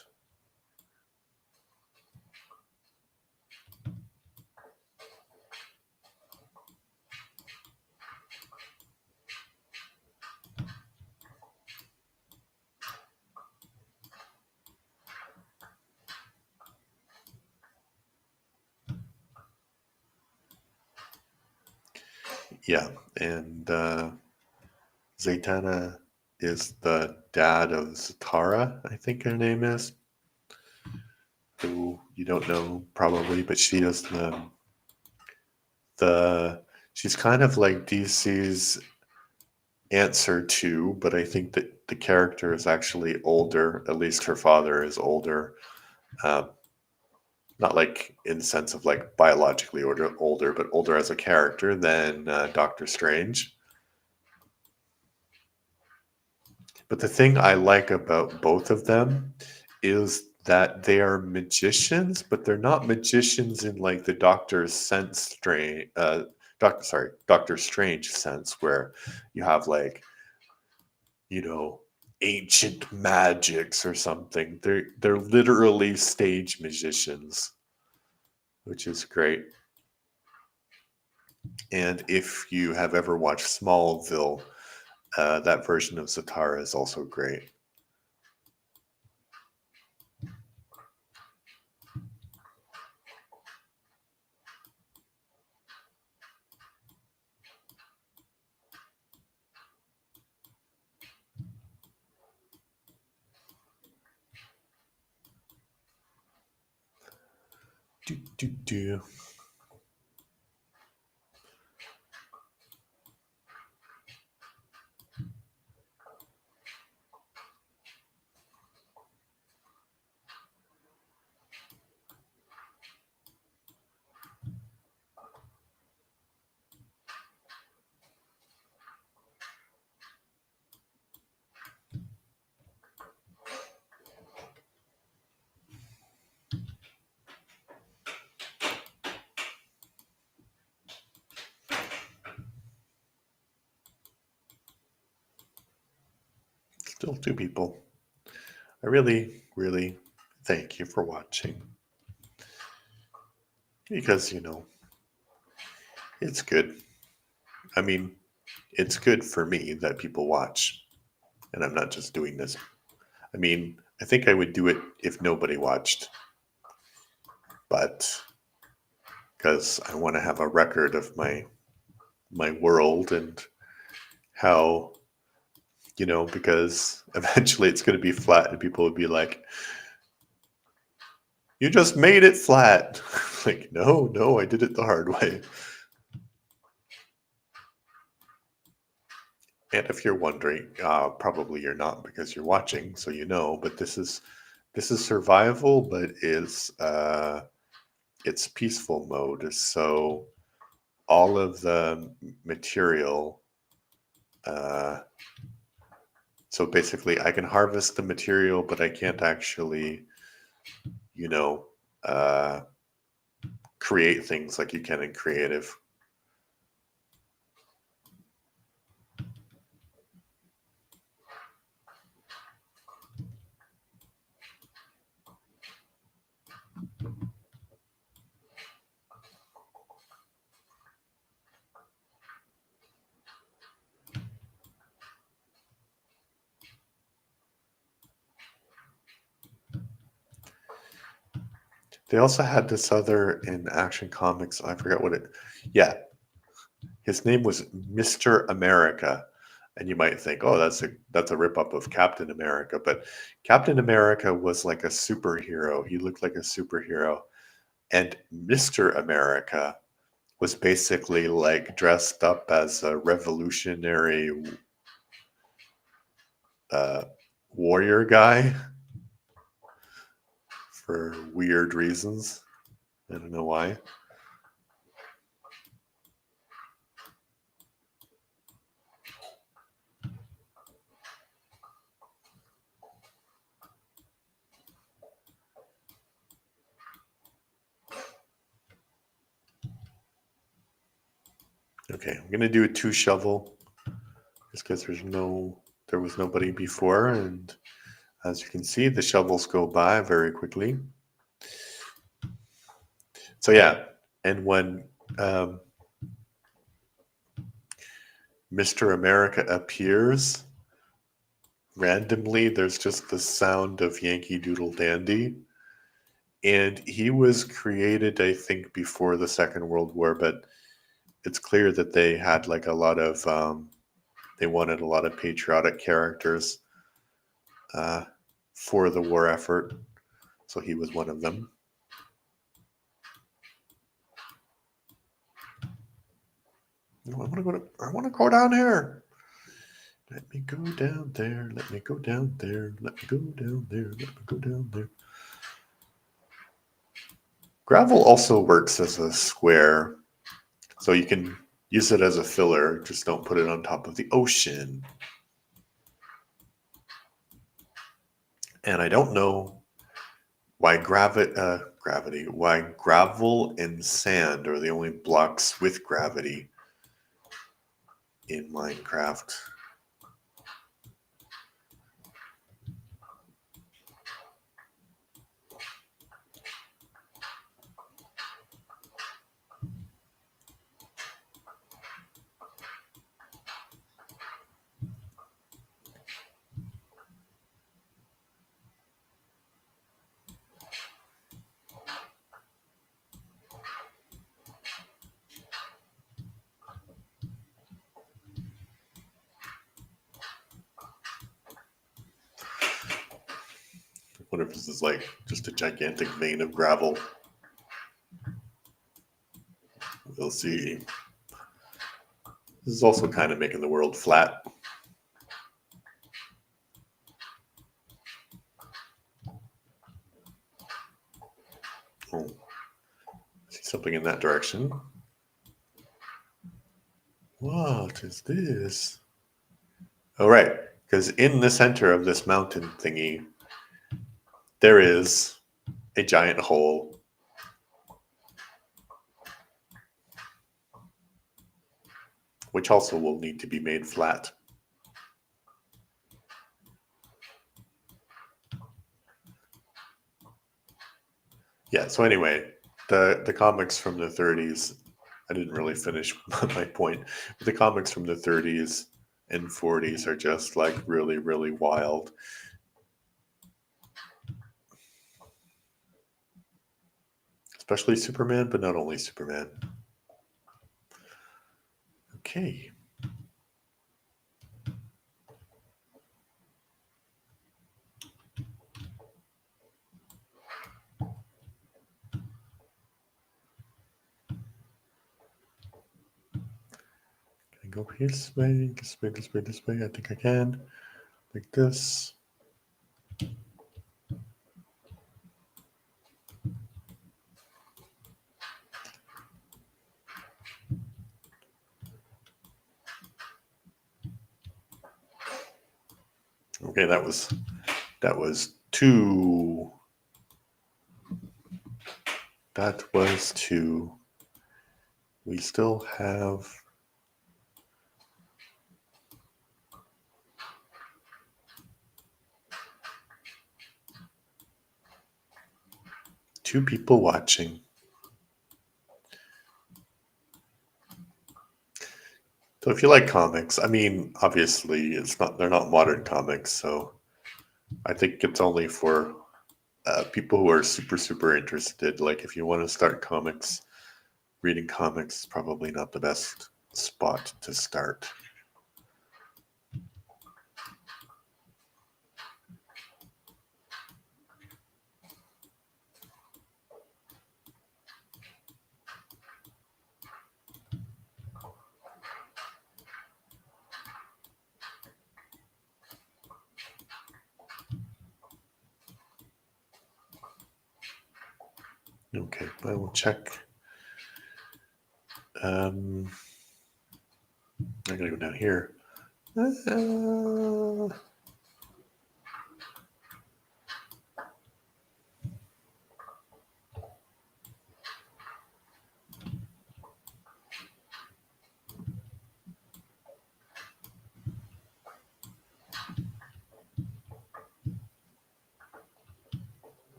Yeah, and Zatanna is the dad of Zatara, I think her name is, who you don't know probably, but she is the she's kind of like DC's answer to, but I think that the character is actually older. At least her father is older. Um, Not like in the sense of like biologically older, but older as a character than Doctor Strange. But the thing I like about both of them is that they are magicians, but they're not magicians in like the Doctor Strange sense, where you have like, you know, ancient magics or something. They're literally stage magicians, which is great. And if you have ever watched Smallville, that version of Zatara is also great. Do, do, do. Still two people. I really, really thank you for watching because, it's good. I mean, it's good for me that people watch, and I'm not just doing this. I mean, I think I would do it if nobody watched, but because I want to have a record of my world and how, because eventually it's going to be flat and people would be like, you just made it flat. Like, no, I did it the hard way. And if you're wondering, probably you're not because you're watching, so you know. But this is survival, but is it's peaceful mode. So all of the material. Uh, so basically, I can harvest the material, but I can't actually, you know, uh, create things like you can in creative. They also had this other in Action Comics. I forgot what it. Yeah, his name was Mr. America. And you might think, oh, that's a rip up of Captain America. But Captain America was like a superhero. He looked like a superhero. And Mr. America was basically like dressed up as a revolutionary warrior guy for weird reasons. I don't know why. Okay, I'm gonna do a 2 shovel just because there was nobody before, and as you can see, the shovels go by very quickly. So yeah, and when Mr. America appears randomly, there's just the sound of Yankee Doodle Dandy. And he was created, I think, before the Second World War, but it's clear that they had like a lot of, they wanted a lot of patriotic characters for the war effort. So he was one of them. I want to go down here. Let me go down there. Let me go down there. Let me go down there. Let me go down there. Gravel also works as a square, so you can use it as a filler. Just don't put it on top of the ocean. And I don't know why why gravel and sand are the only blocks with gravity in Minecraft. I wonder if this is like just a gigantic vein of gravel. We'll see. This is also kind of making the world flat. Oh, I see something in that direction. What is this? Oh, right. Because in the center of this mountain thingy, there is a giant hole. Which also will need to be made flat. Yeah, so anyway, the comics from the 30s, I didn't really finish my point, but the comics from the 30s and 40s are just like really, really wild. Especially Superman, but not only Superman. Okay. Can I go this way, this way, this way, this way? I think I can. Like this. Okay, that was two. That was two. We still have two people watching. So if you like comics, I mean, obviously they're not modern comics, so I think it's only for people who are super, super interested. Like if you want to start comics, reading comics is probably not the best spot to start. Okay, I will check. I gotta go down here.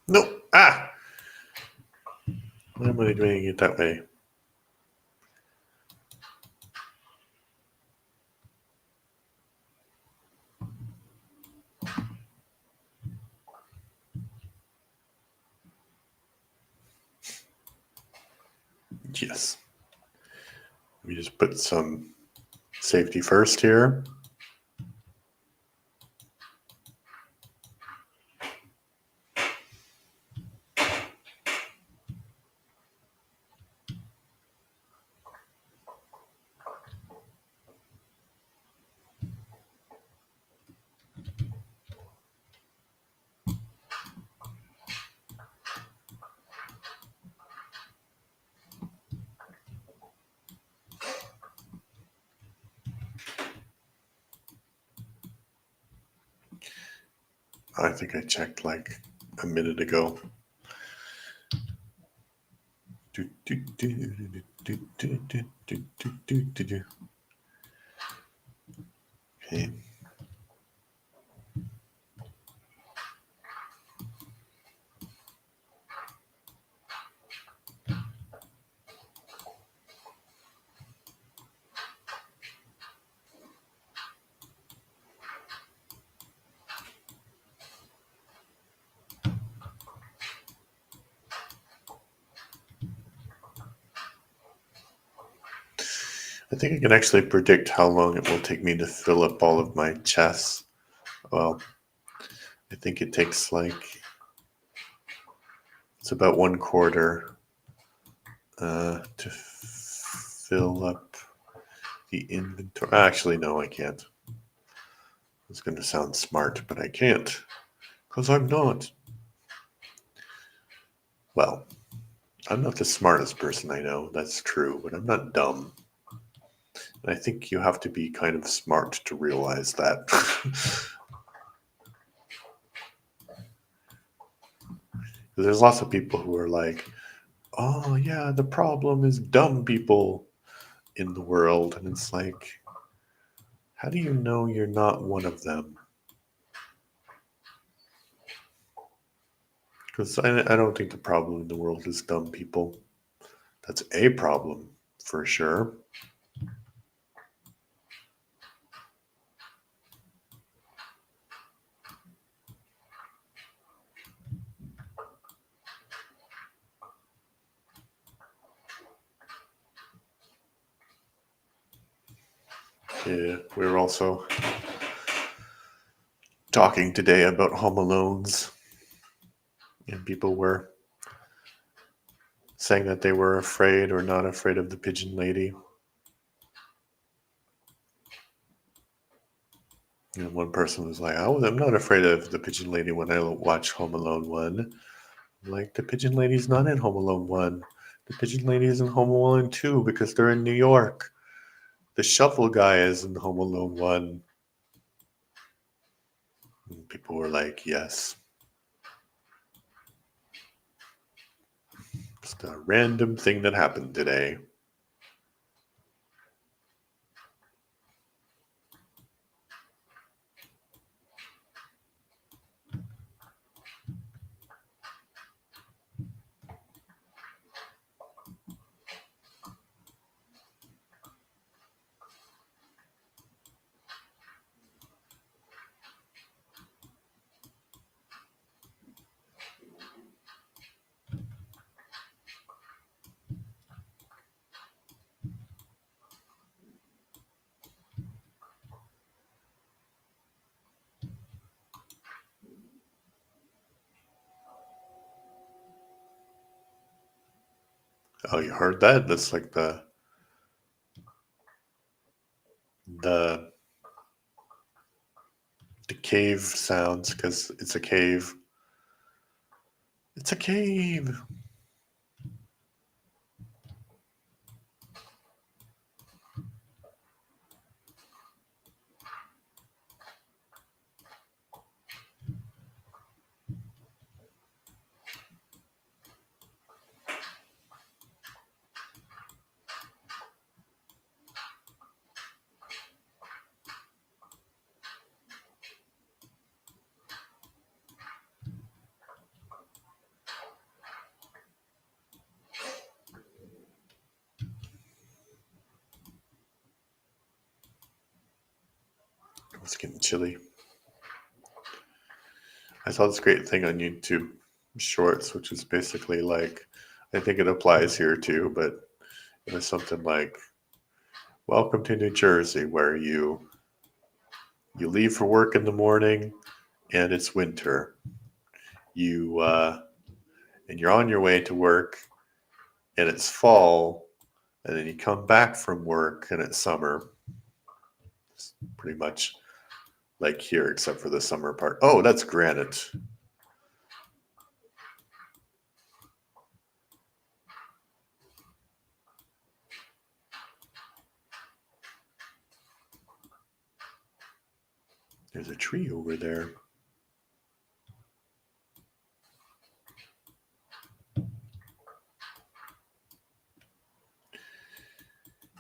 No! Ah! Why am I doing it that way? Yes. We just put some safety first here. I think I checked like a minute ago. Okay. I think I can actually predict how long it will take me to fill up all of my chests. Well, I think it takes like, it's about 1/4 to fill up the inventory. Actually, no, I can't. It's going to sound smart, but I can't because I'm not. Well, I'm not the smartest person I know, that's true, but I'm not dumb. And I think you have to be kind of smart to realize that. There's lots of people who are like, oh, yeah, the problem is dumb people in the world. And it's like, how do you know you're not one of them? Because I don't think the problem in the world is dumb people. That's a problem for sure. Yeah, we were also talking today about Home Alones, and people were saying that they were afraid or not afraid of the pigeon lady. And one person was like, "Oh, I'm not afraid of the pigeon lady when I watch Home Alone 1." I'm like, the pigeon lady's not in Home Alone 1. The pigeon lady is in Home Alone 2 because they're in New York. The shovel guy is in Home Alone 1. And people were like, yes. Just a random thing that happened today. Oh, you heard that? That's like the the cave sounds because it's a cave. It's a cave. It's getting chilly. I saw this great thing on YouTube Shorts, which is basically like, I think it applies here too, but it was something like, "Welcome to New Jersey, where you leave for work in the morning and it's winter. You and you're on your way to work and it's fall, and then you come back from work and it's summer." It's pretty much like here, except for the summer part. Oh, that's granite. There's a tree over there.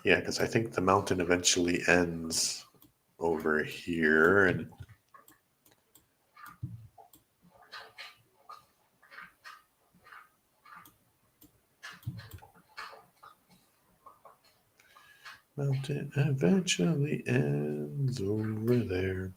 Yeah, because I think the mountain eventually ends over here, and mountain eventually ends over there.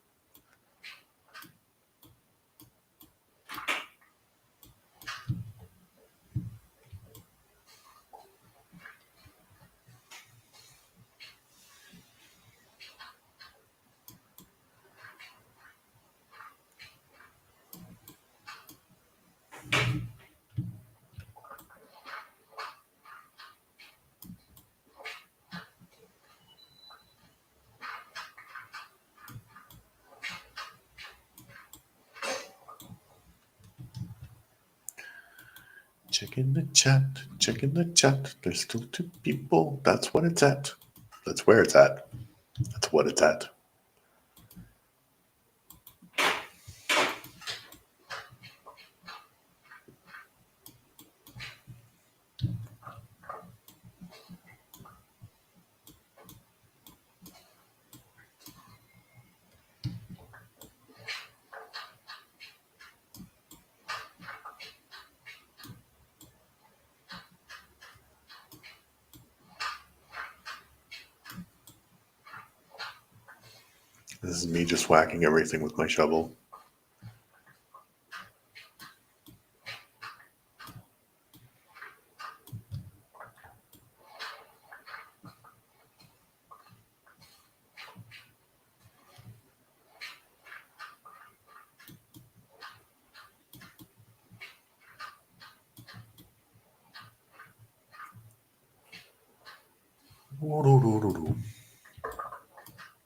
Checking the chat, checking the chat. There's still 2 people. That's what it's at. That's where it's at. That's what it's at. This is me just whacking everything with my shovel.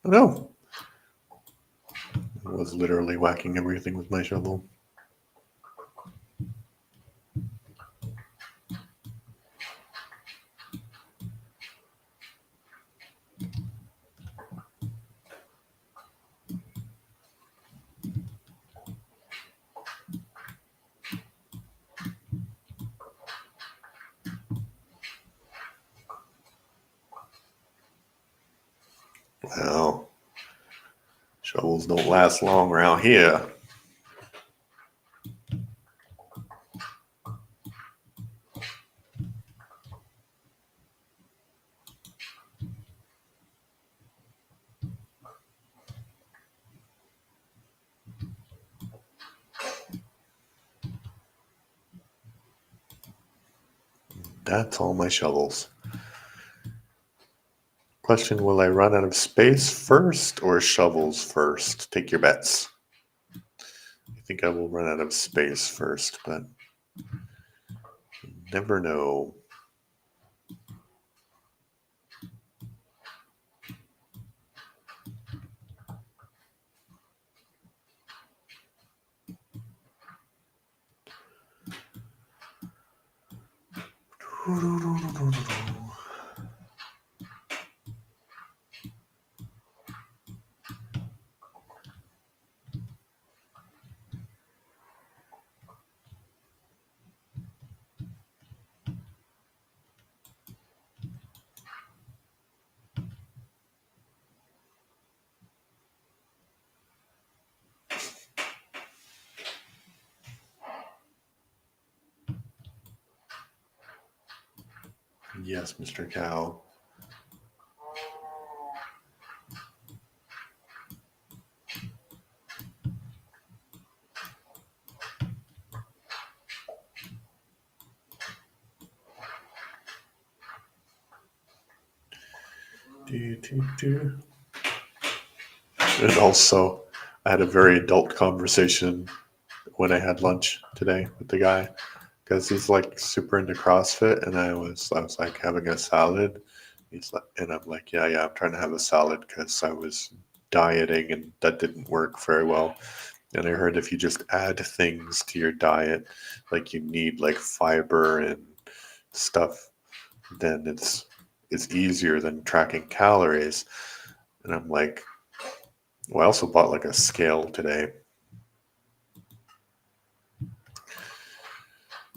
No, I was literally whacking everything with my shovel. Well, shovels don't last long around here. That's all my shovels. Question: will I run out of space first or shovels first? Take your bets. I think I will run out of space first, but you never know. Yes, Mr. Cow. And also, I had a very adult conversation when I had lunch today with the guy because he's like super into CrossFit, and I was like having a salad. He's like, and I'm like, yeah, I'm trying to have a salad because I was dieting and that didn't work very well. And I heard if you just add things to your diet, like you need like fiber and stuff, then it's easier than tracking calories. And I'm like, well, I also bought like a scale today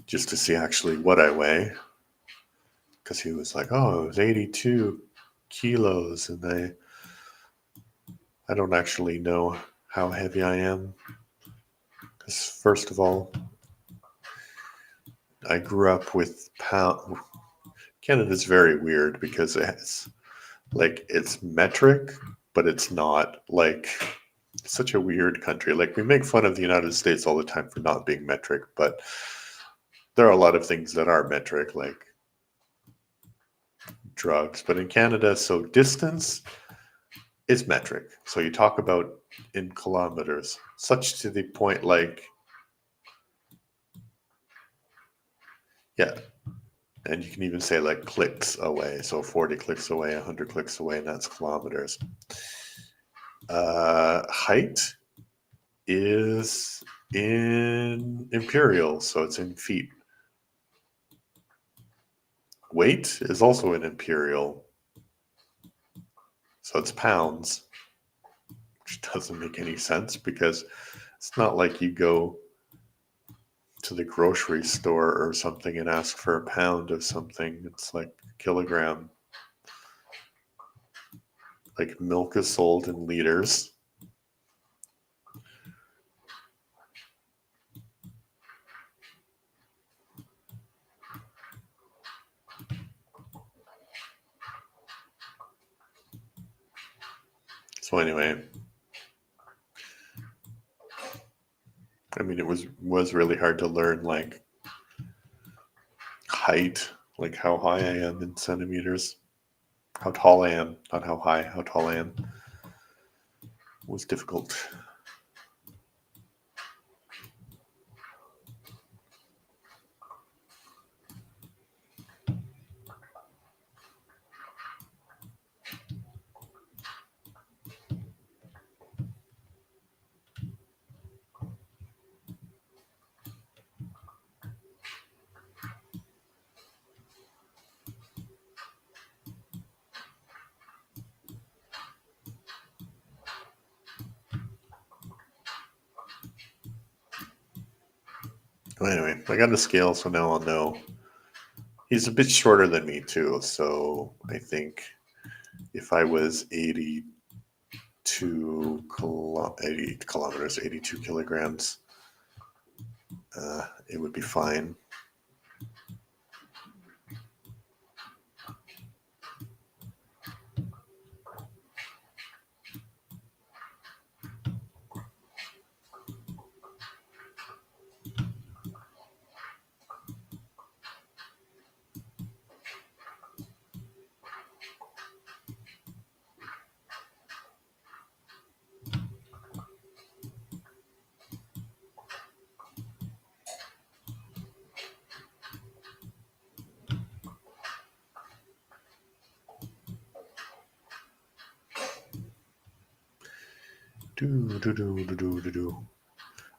just to see actually what I weigh. Because he was like, oh, it was 82 kilos. And I don't actually know how heavy I am. Because, first of all, I grew up with pound. Canada's very weird because it's metric, but it's not. Like, it's such a weird country. Like, we make fun of the United States all the time for not being metric, but there are a lot of things that are metric, like drugs. But in Canada, so distance is metric. So you talk about in kilometers, such to the point like, yeah. And you can even say like clicks away. So 40 clicks away, 100 clicks away, and that's kilometers. Height is in imperial, so it's in feet. Weight is also in imperial, so it's pounds, which doesn't make any sense because it's not like you go to the grocery store or something and ask for a pound of something. It's like a kilogram. Like milk is sold in liters. So anyway, I mean, it was really hard to learn like height, like how high I am in centimeters, how tall I am, not how high, how tall I am. It was difficult. Well, anyway, I got a scale, so now I'll know. He's a bit shorter than me too, so I think if I was 80 kilometers, 82 kilograms, it would be fine.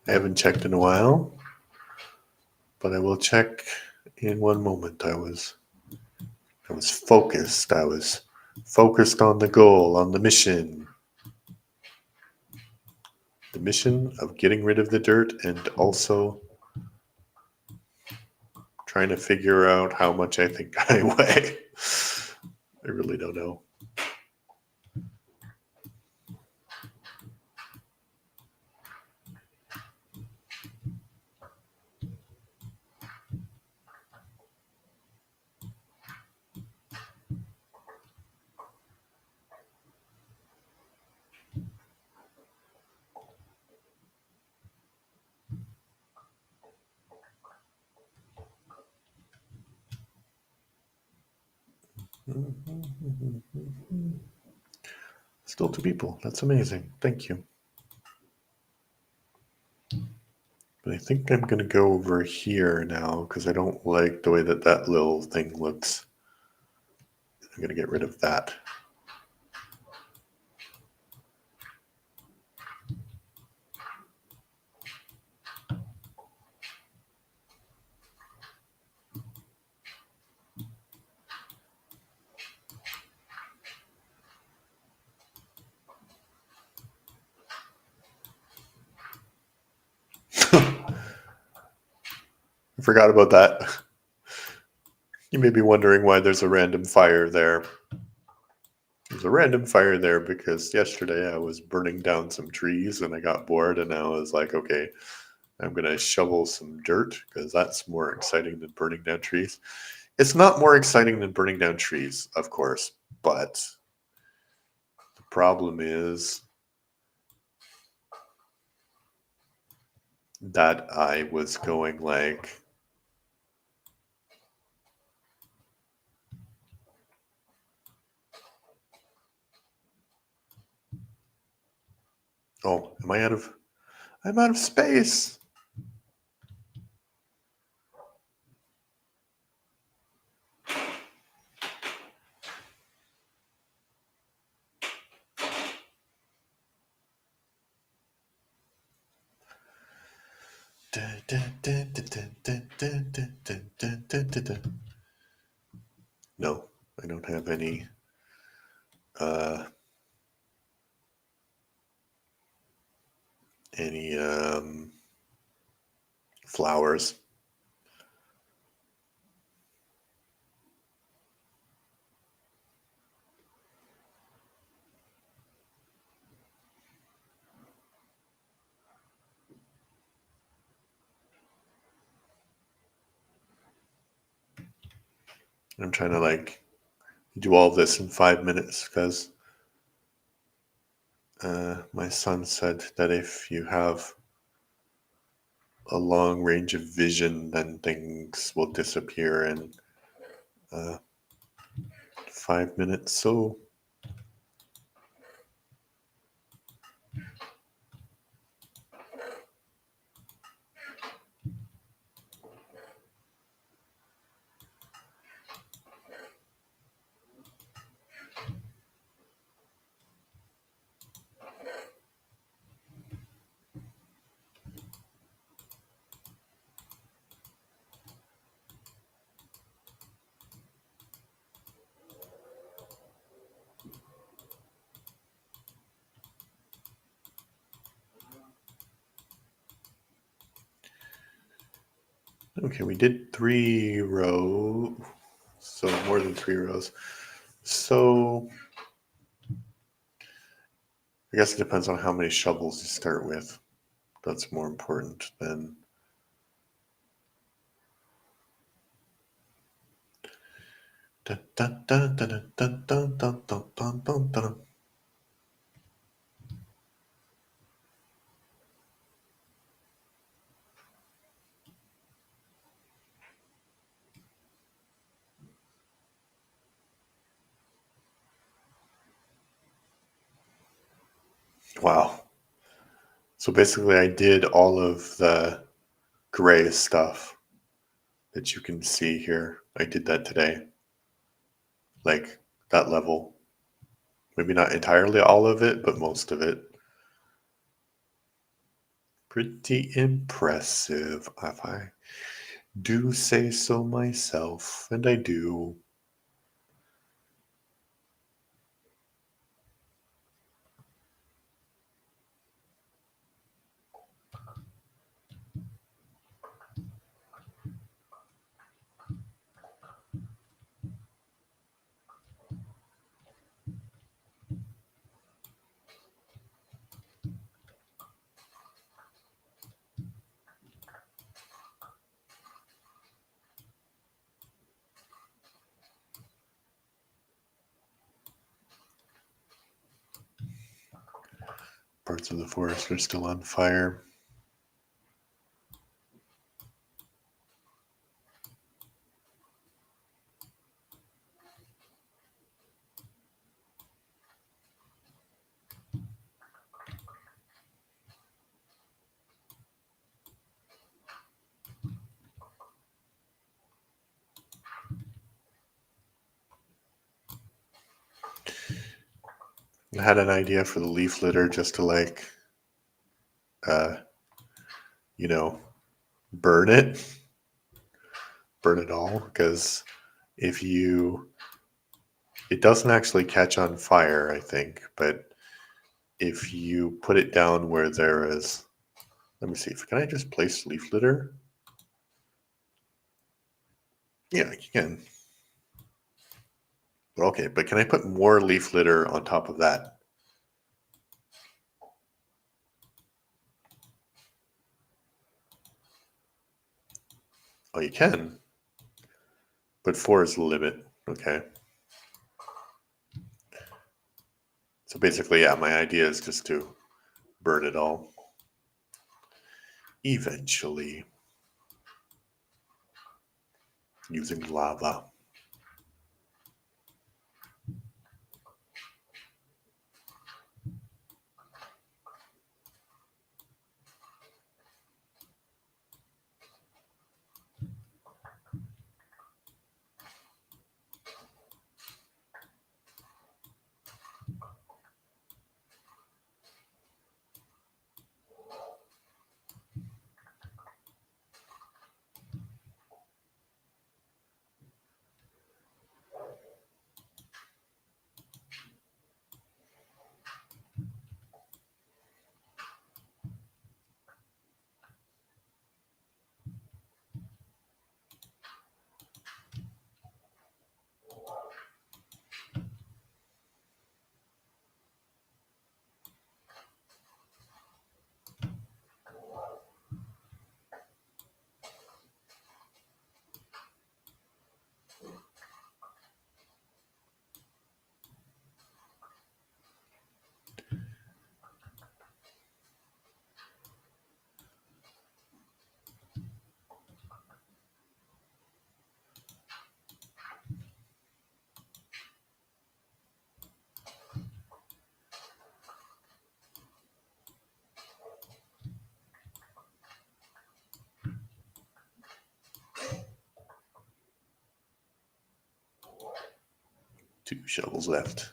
I haven't checked in a while, but I will check in one moment. I was I was focused. I was focused on the goal, on the mission. The mission of getting rid of the dirt and also trying to figure out how much I think I weigh. I really don't know. Still 2 people. That's amazing. Thank you. But I think I'm going to go over here now because I don't like the way that that little thing looks. I'm going to get rid of that. I forgot about that. You may be wondering why there's a random fire there. There's a random fire there because yesterday I was burning down some trees and I got bored and I was like, okay, I'm going to shovel some dirt because that's more exciting than burning down trees. It's not more exciting than burning down trees, of course, but the problem is that I was going like, oh, I'm out of space. No, I don't have uh, any flowers. I'm trying to like do all this in 5 minutes because my son said that if you have a long range of vision, then things will disappear in uh, 5 minutes. So okay, we did 3 rows, so more than 3 rows. So I guess it depends on how many shovels you start with. That's more important than. Dun, dun, dun, dun, dun, dun, dun, dun, dun, dun, dun. Wow. So basically, I did all of the gray stuff that you can see here. I did that today. Like that level. Maybe not entirely all of it, but most of it. Pretty impressive, if I do say so myself, and I do. parts of the forest are still on fire. I had an idea for the leaf litter just to like, uh, you know, burn it all, because if you, it doesn't actually catch on fire, I think, but if you put it down where there is, let me see, can I just place leaf litter? Yeah, you can. Okay, but can I put more leaf litter on top of that? Oh, you can. But 4 is the limit. Okay. So basically, yeah, my idea is just to burn it all. Eventually. Using lava. Two shovels left.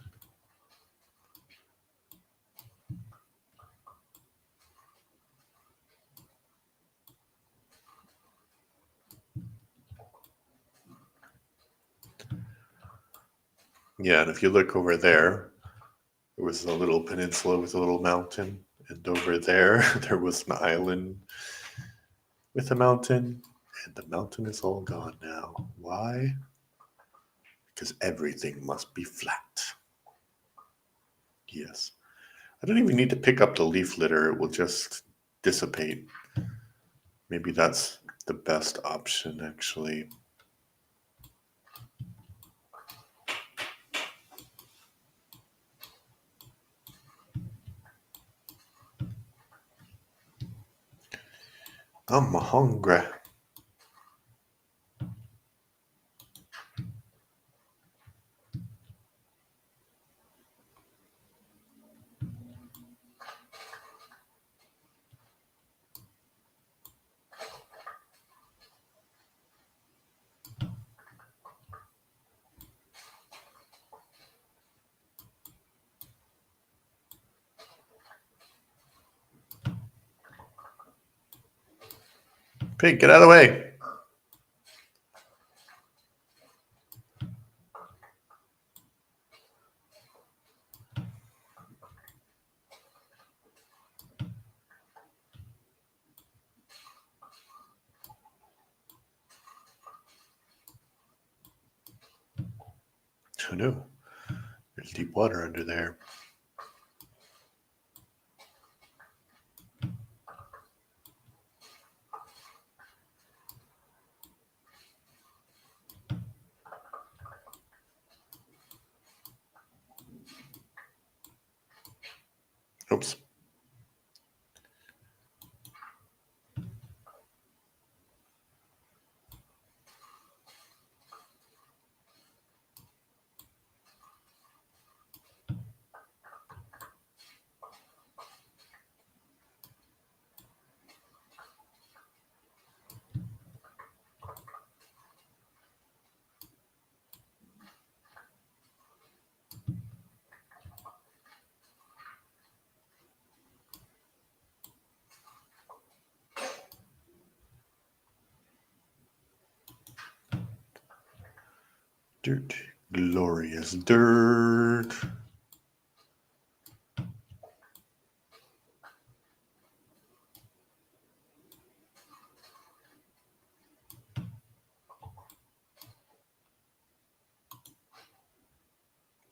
Yeah, and if you look over there, there was a little peninsula with a little mountain, and over there, there was an island with a mountain, and the mountain is all gone now. Why? Because everything must be flat. Yes. I don't even need to pick up the leaf litter, it will just dissipate. Maybe that's the best option, actually. I'm hungry. Pig, get out of the way. Oh no, there's deep water under there. Oops. Dirt. Glorious dirt.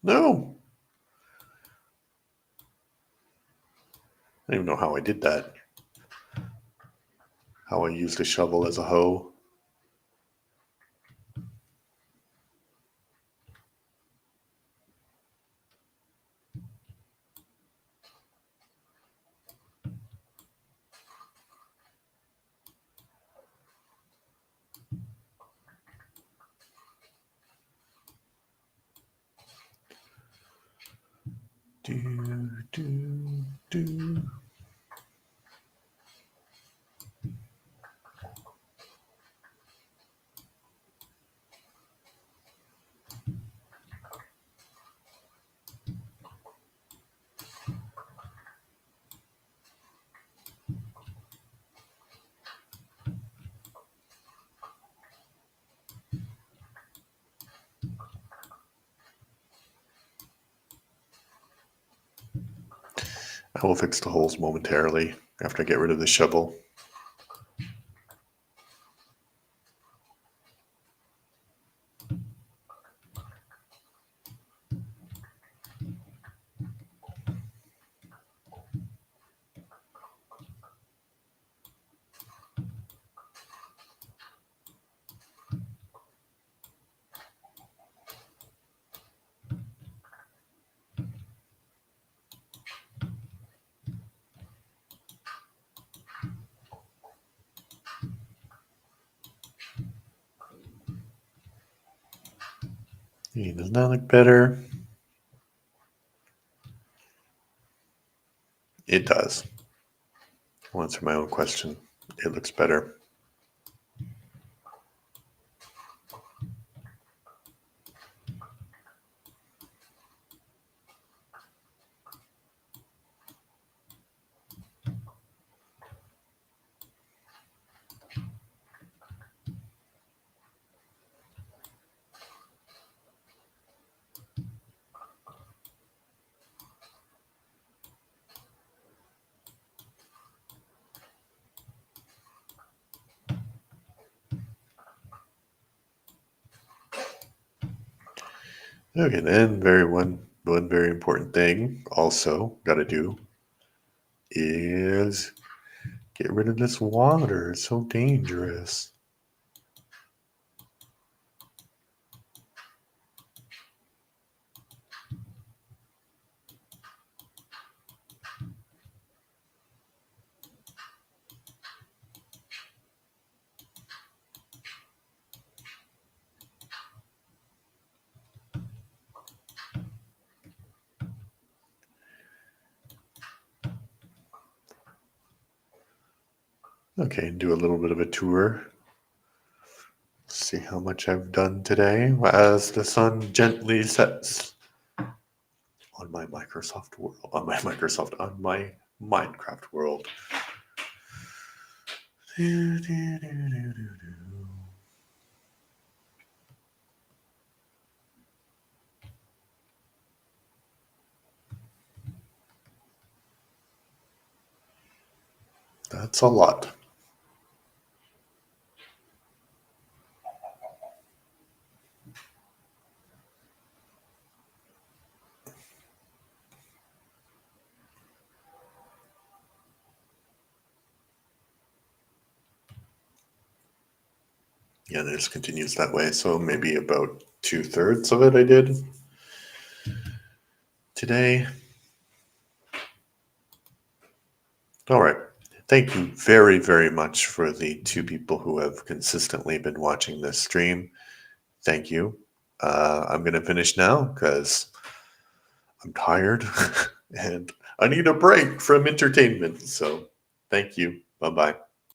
No. I don't even know how I did that. How I used a shovel as a hoe. Do, do, do. I will fix the holes momentarily after I get rid of the shovel. Does that look better? It does. I'll answer my own question. It looks better. Okay, then one very important thing also got to do is get rid of this water. It's so dangerous. Okay, do a little bit of a tour. See how much I've done today as the sun gently sets on my Minecraft world. That's a lot. Yeah, and it just continues that way. So maybe about 2/3 of it I did today. All right. Thank you very, very much for the 2 people who have consistently been watching this stream. Thank you. I'm going to finish now because I'm tired and I need a break from entertainment. So thank you. Bye-bye.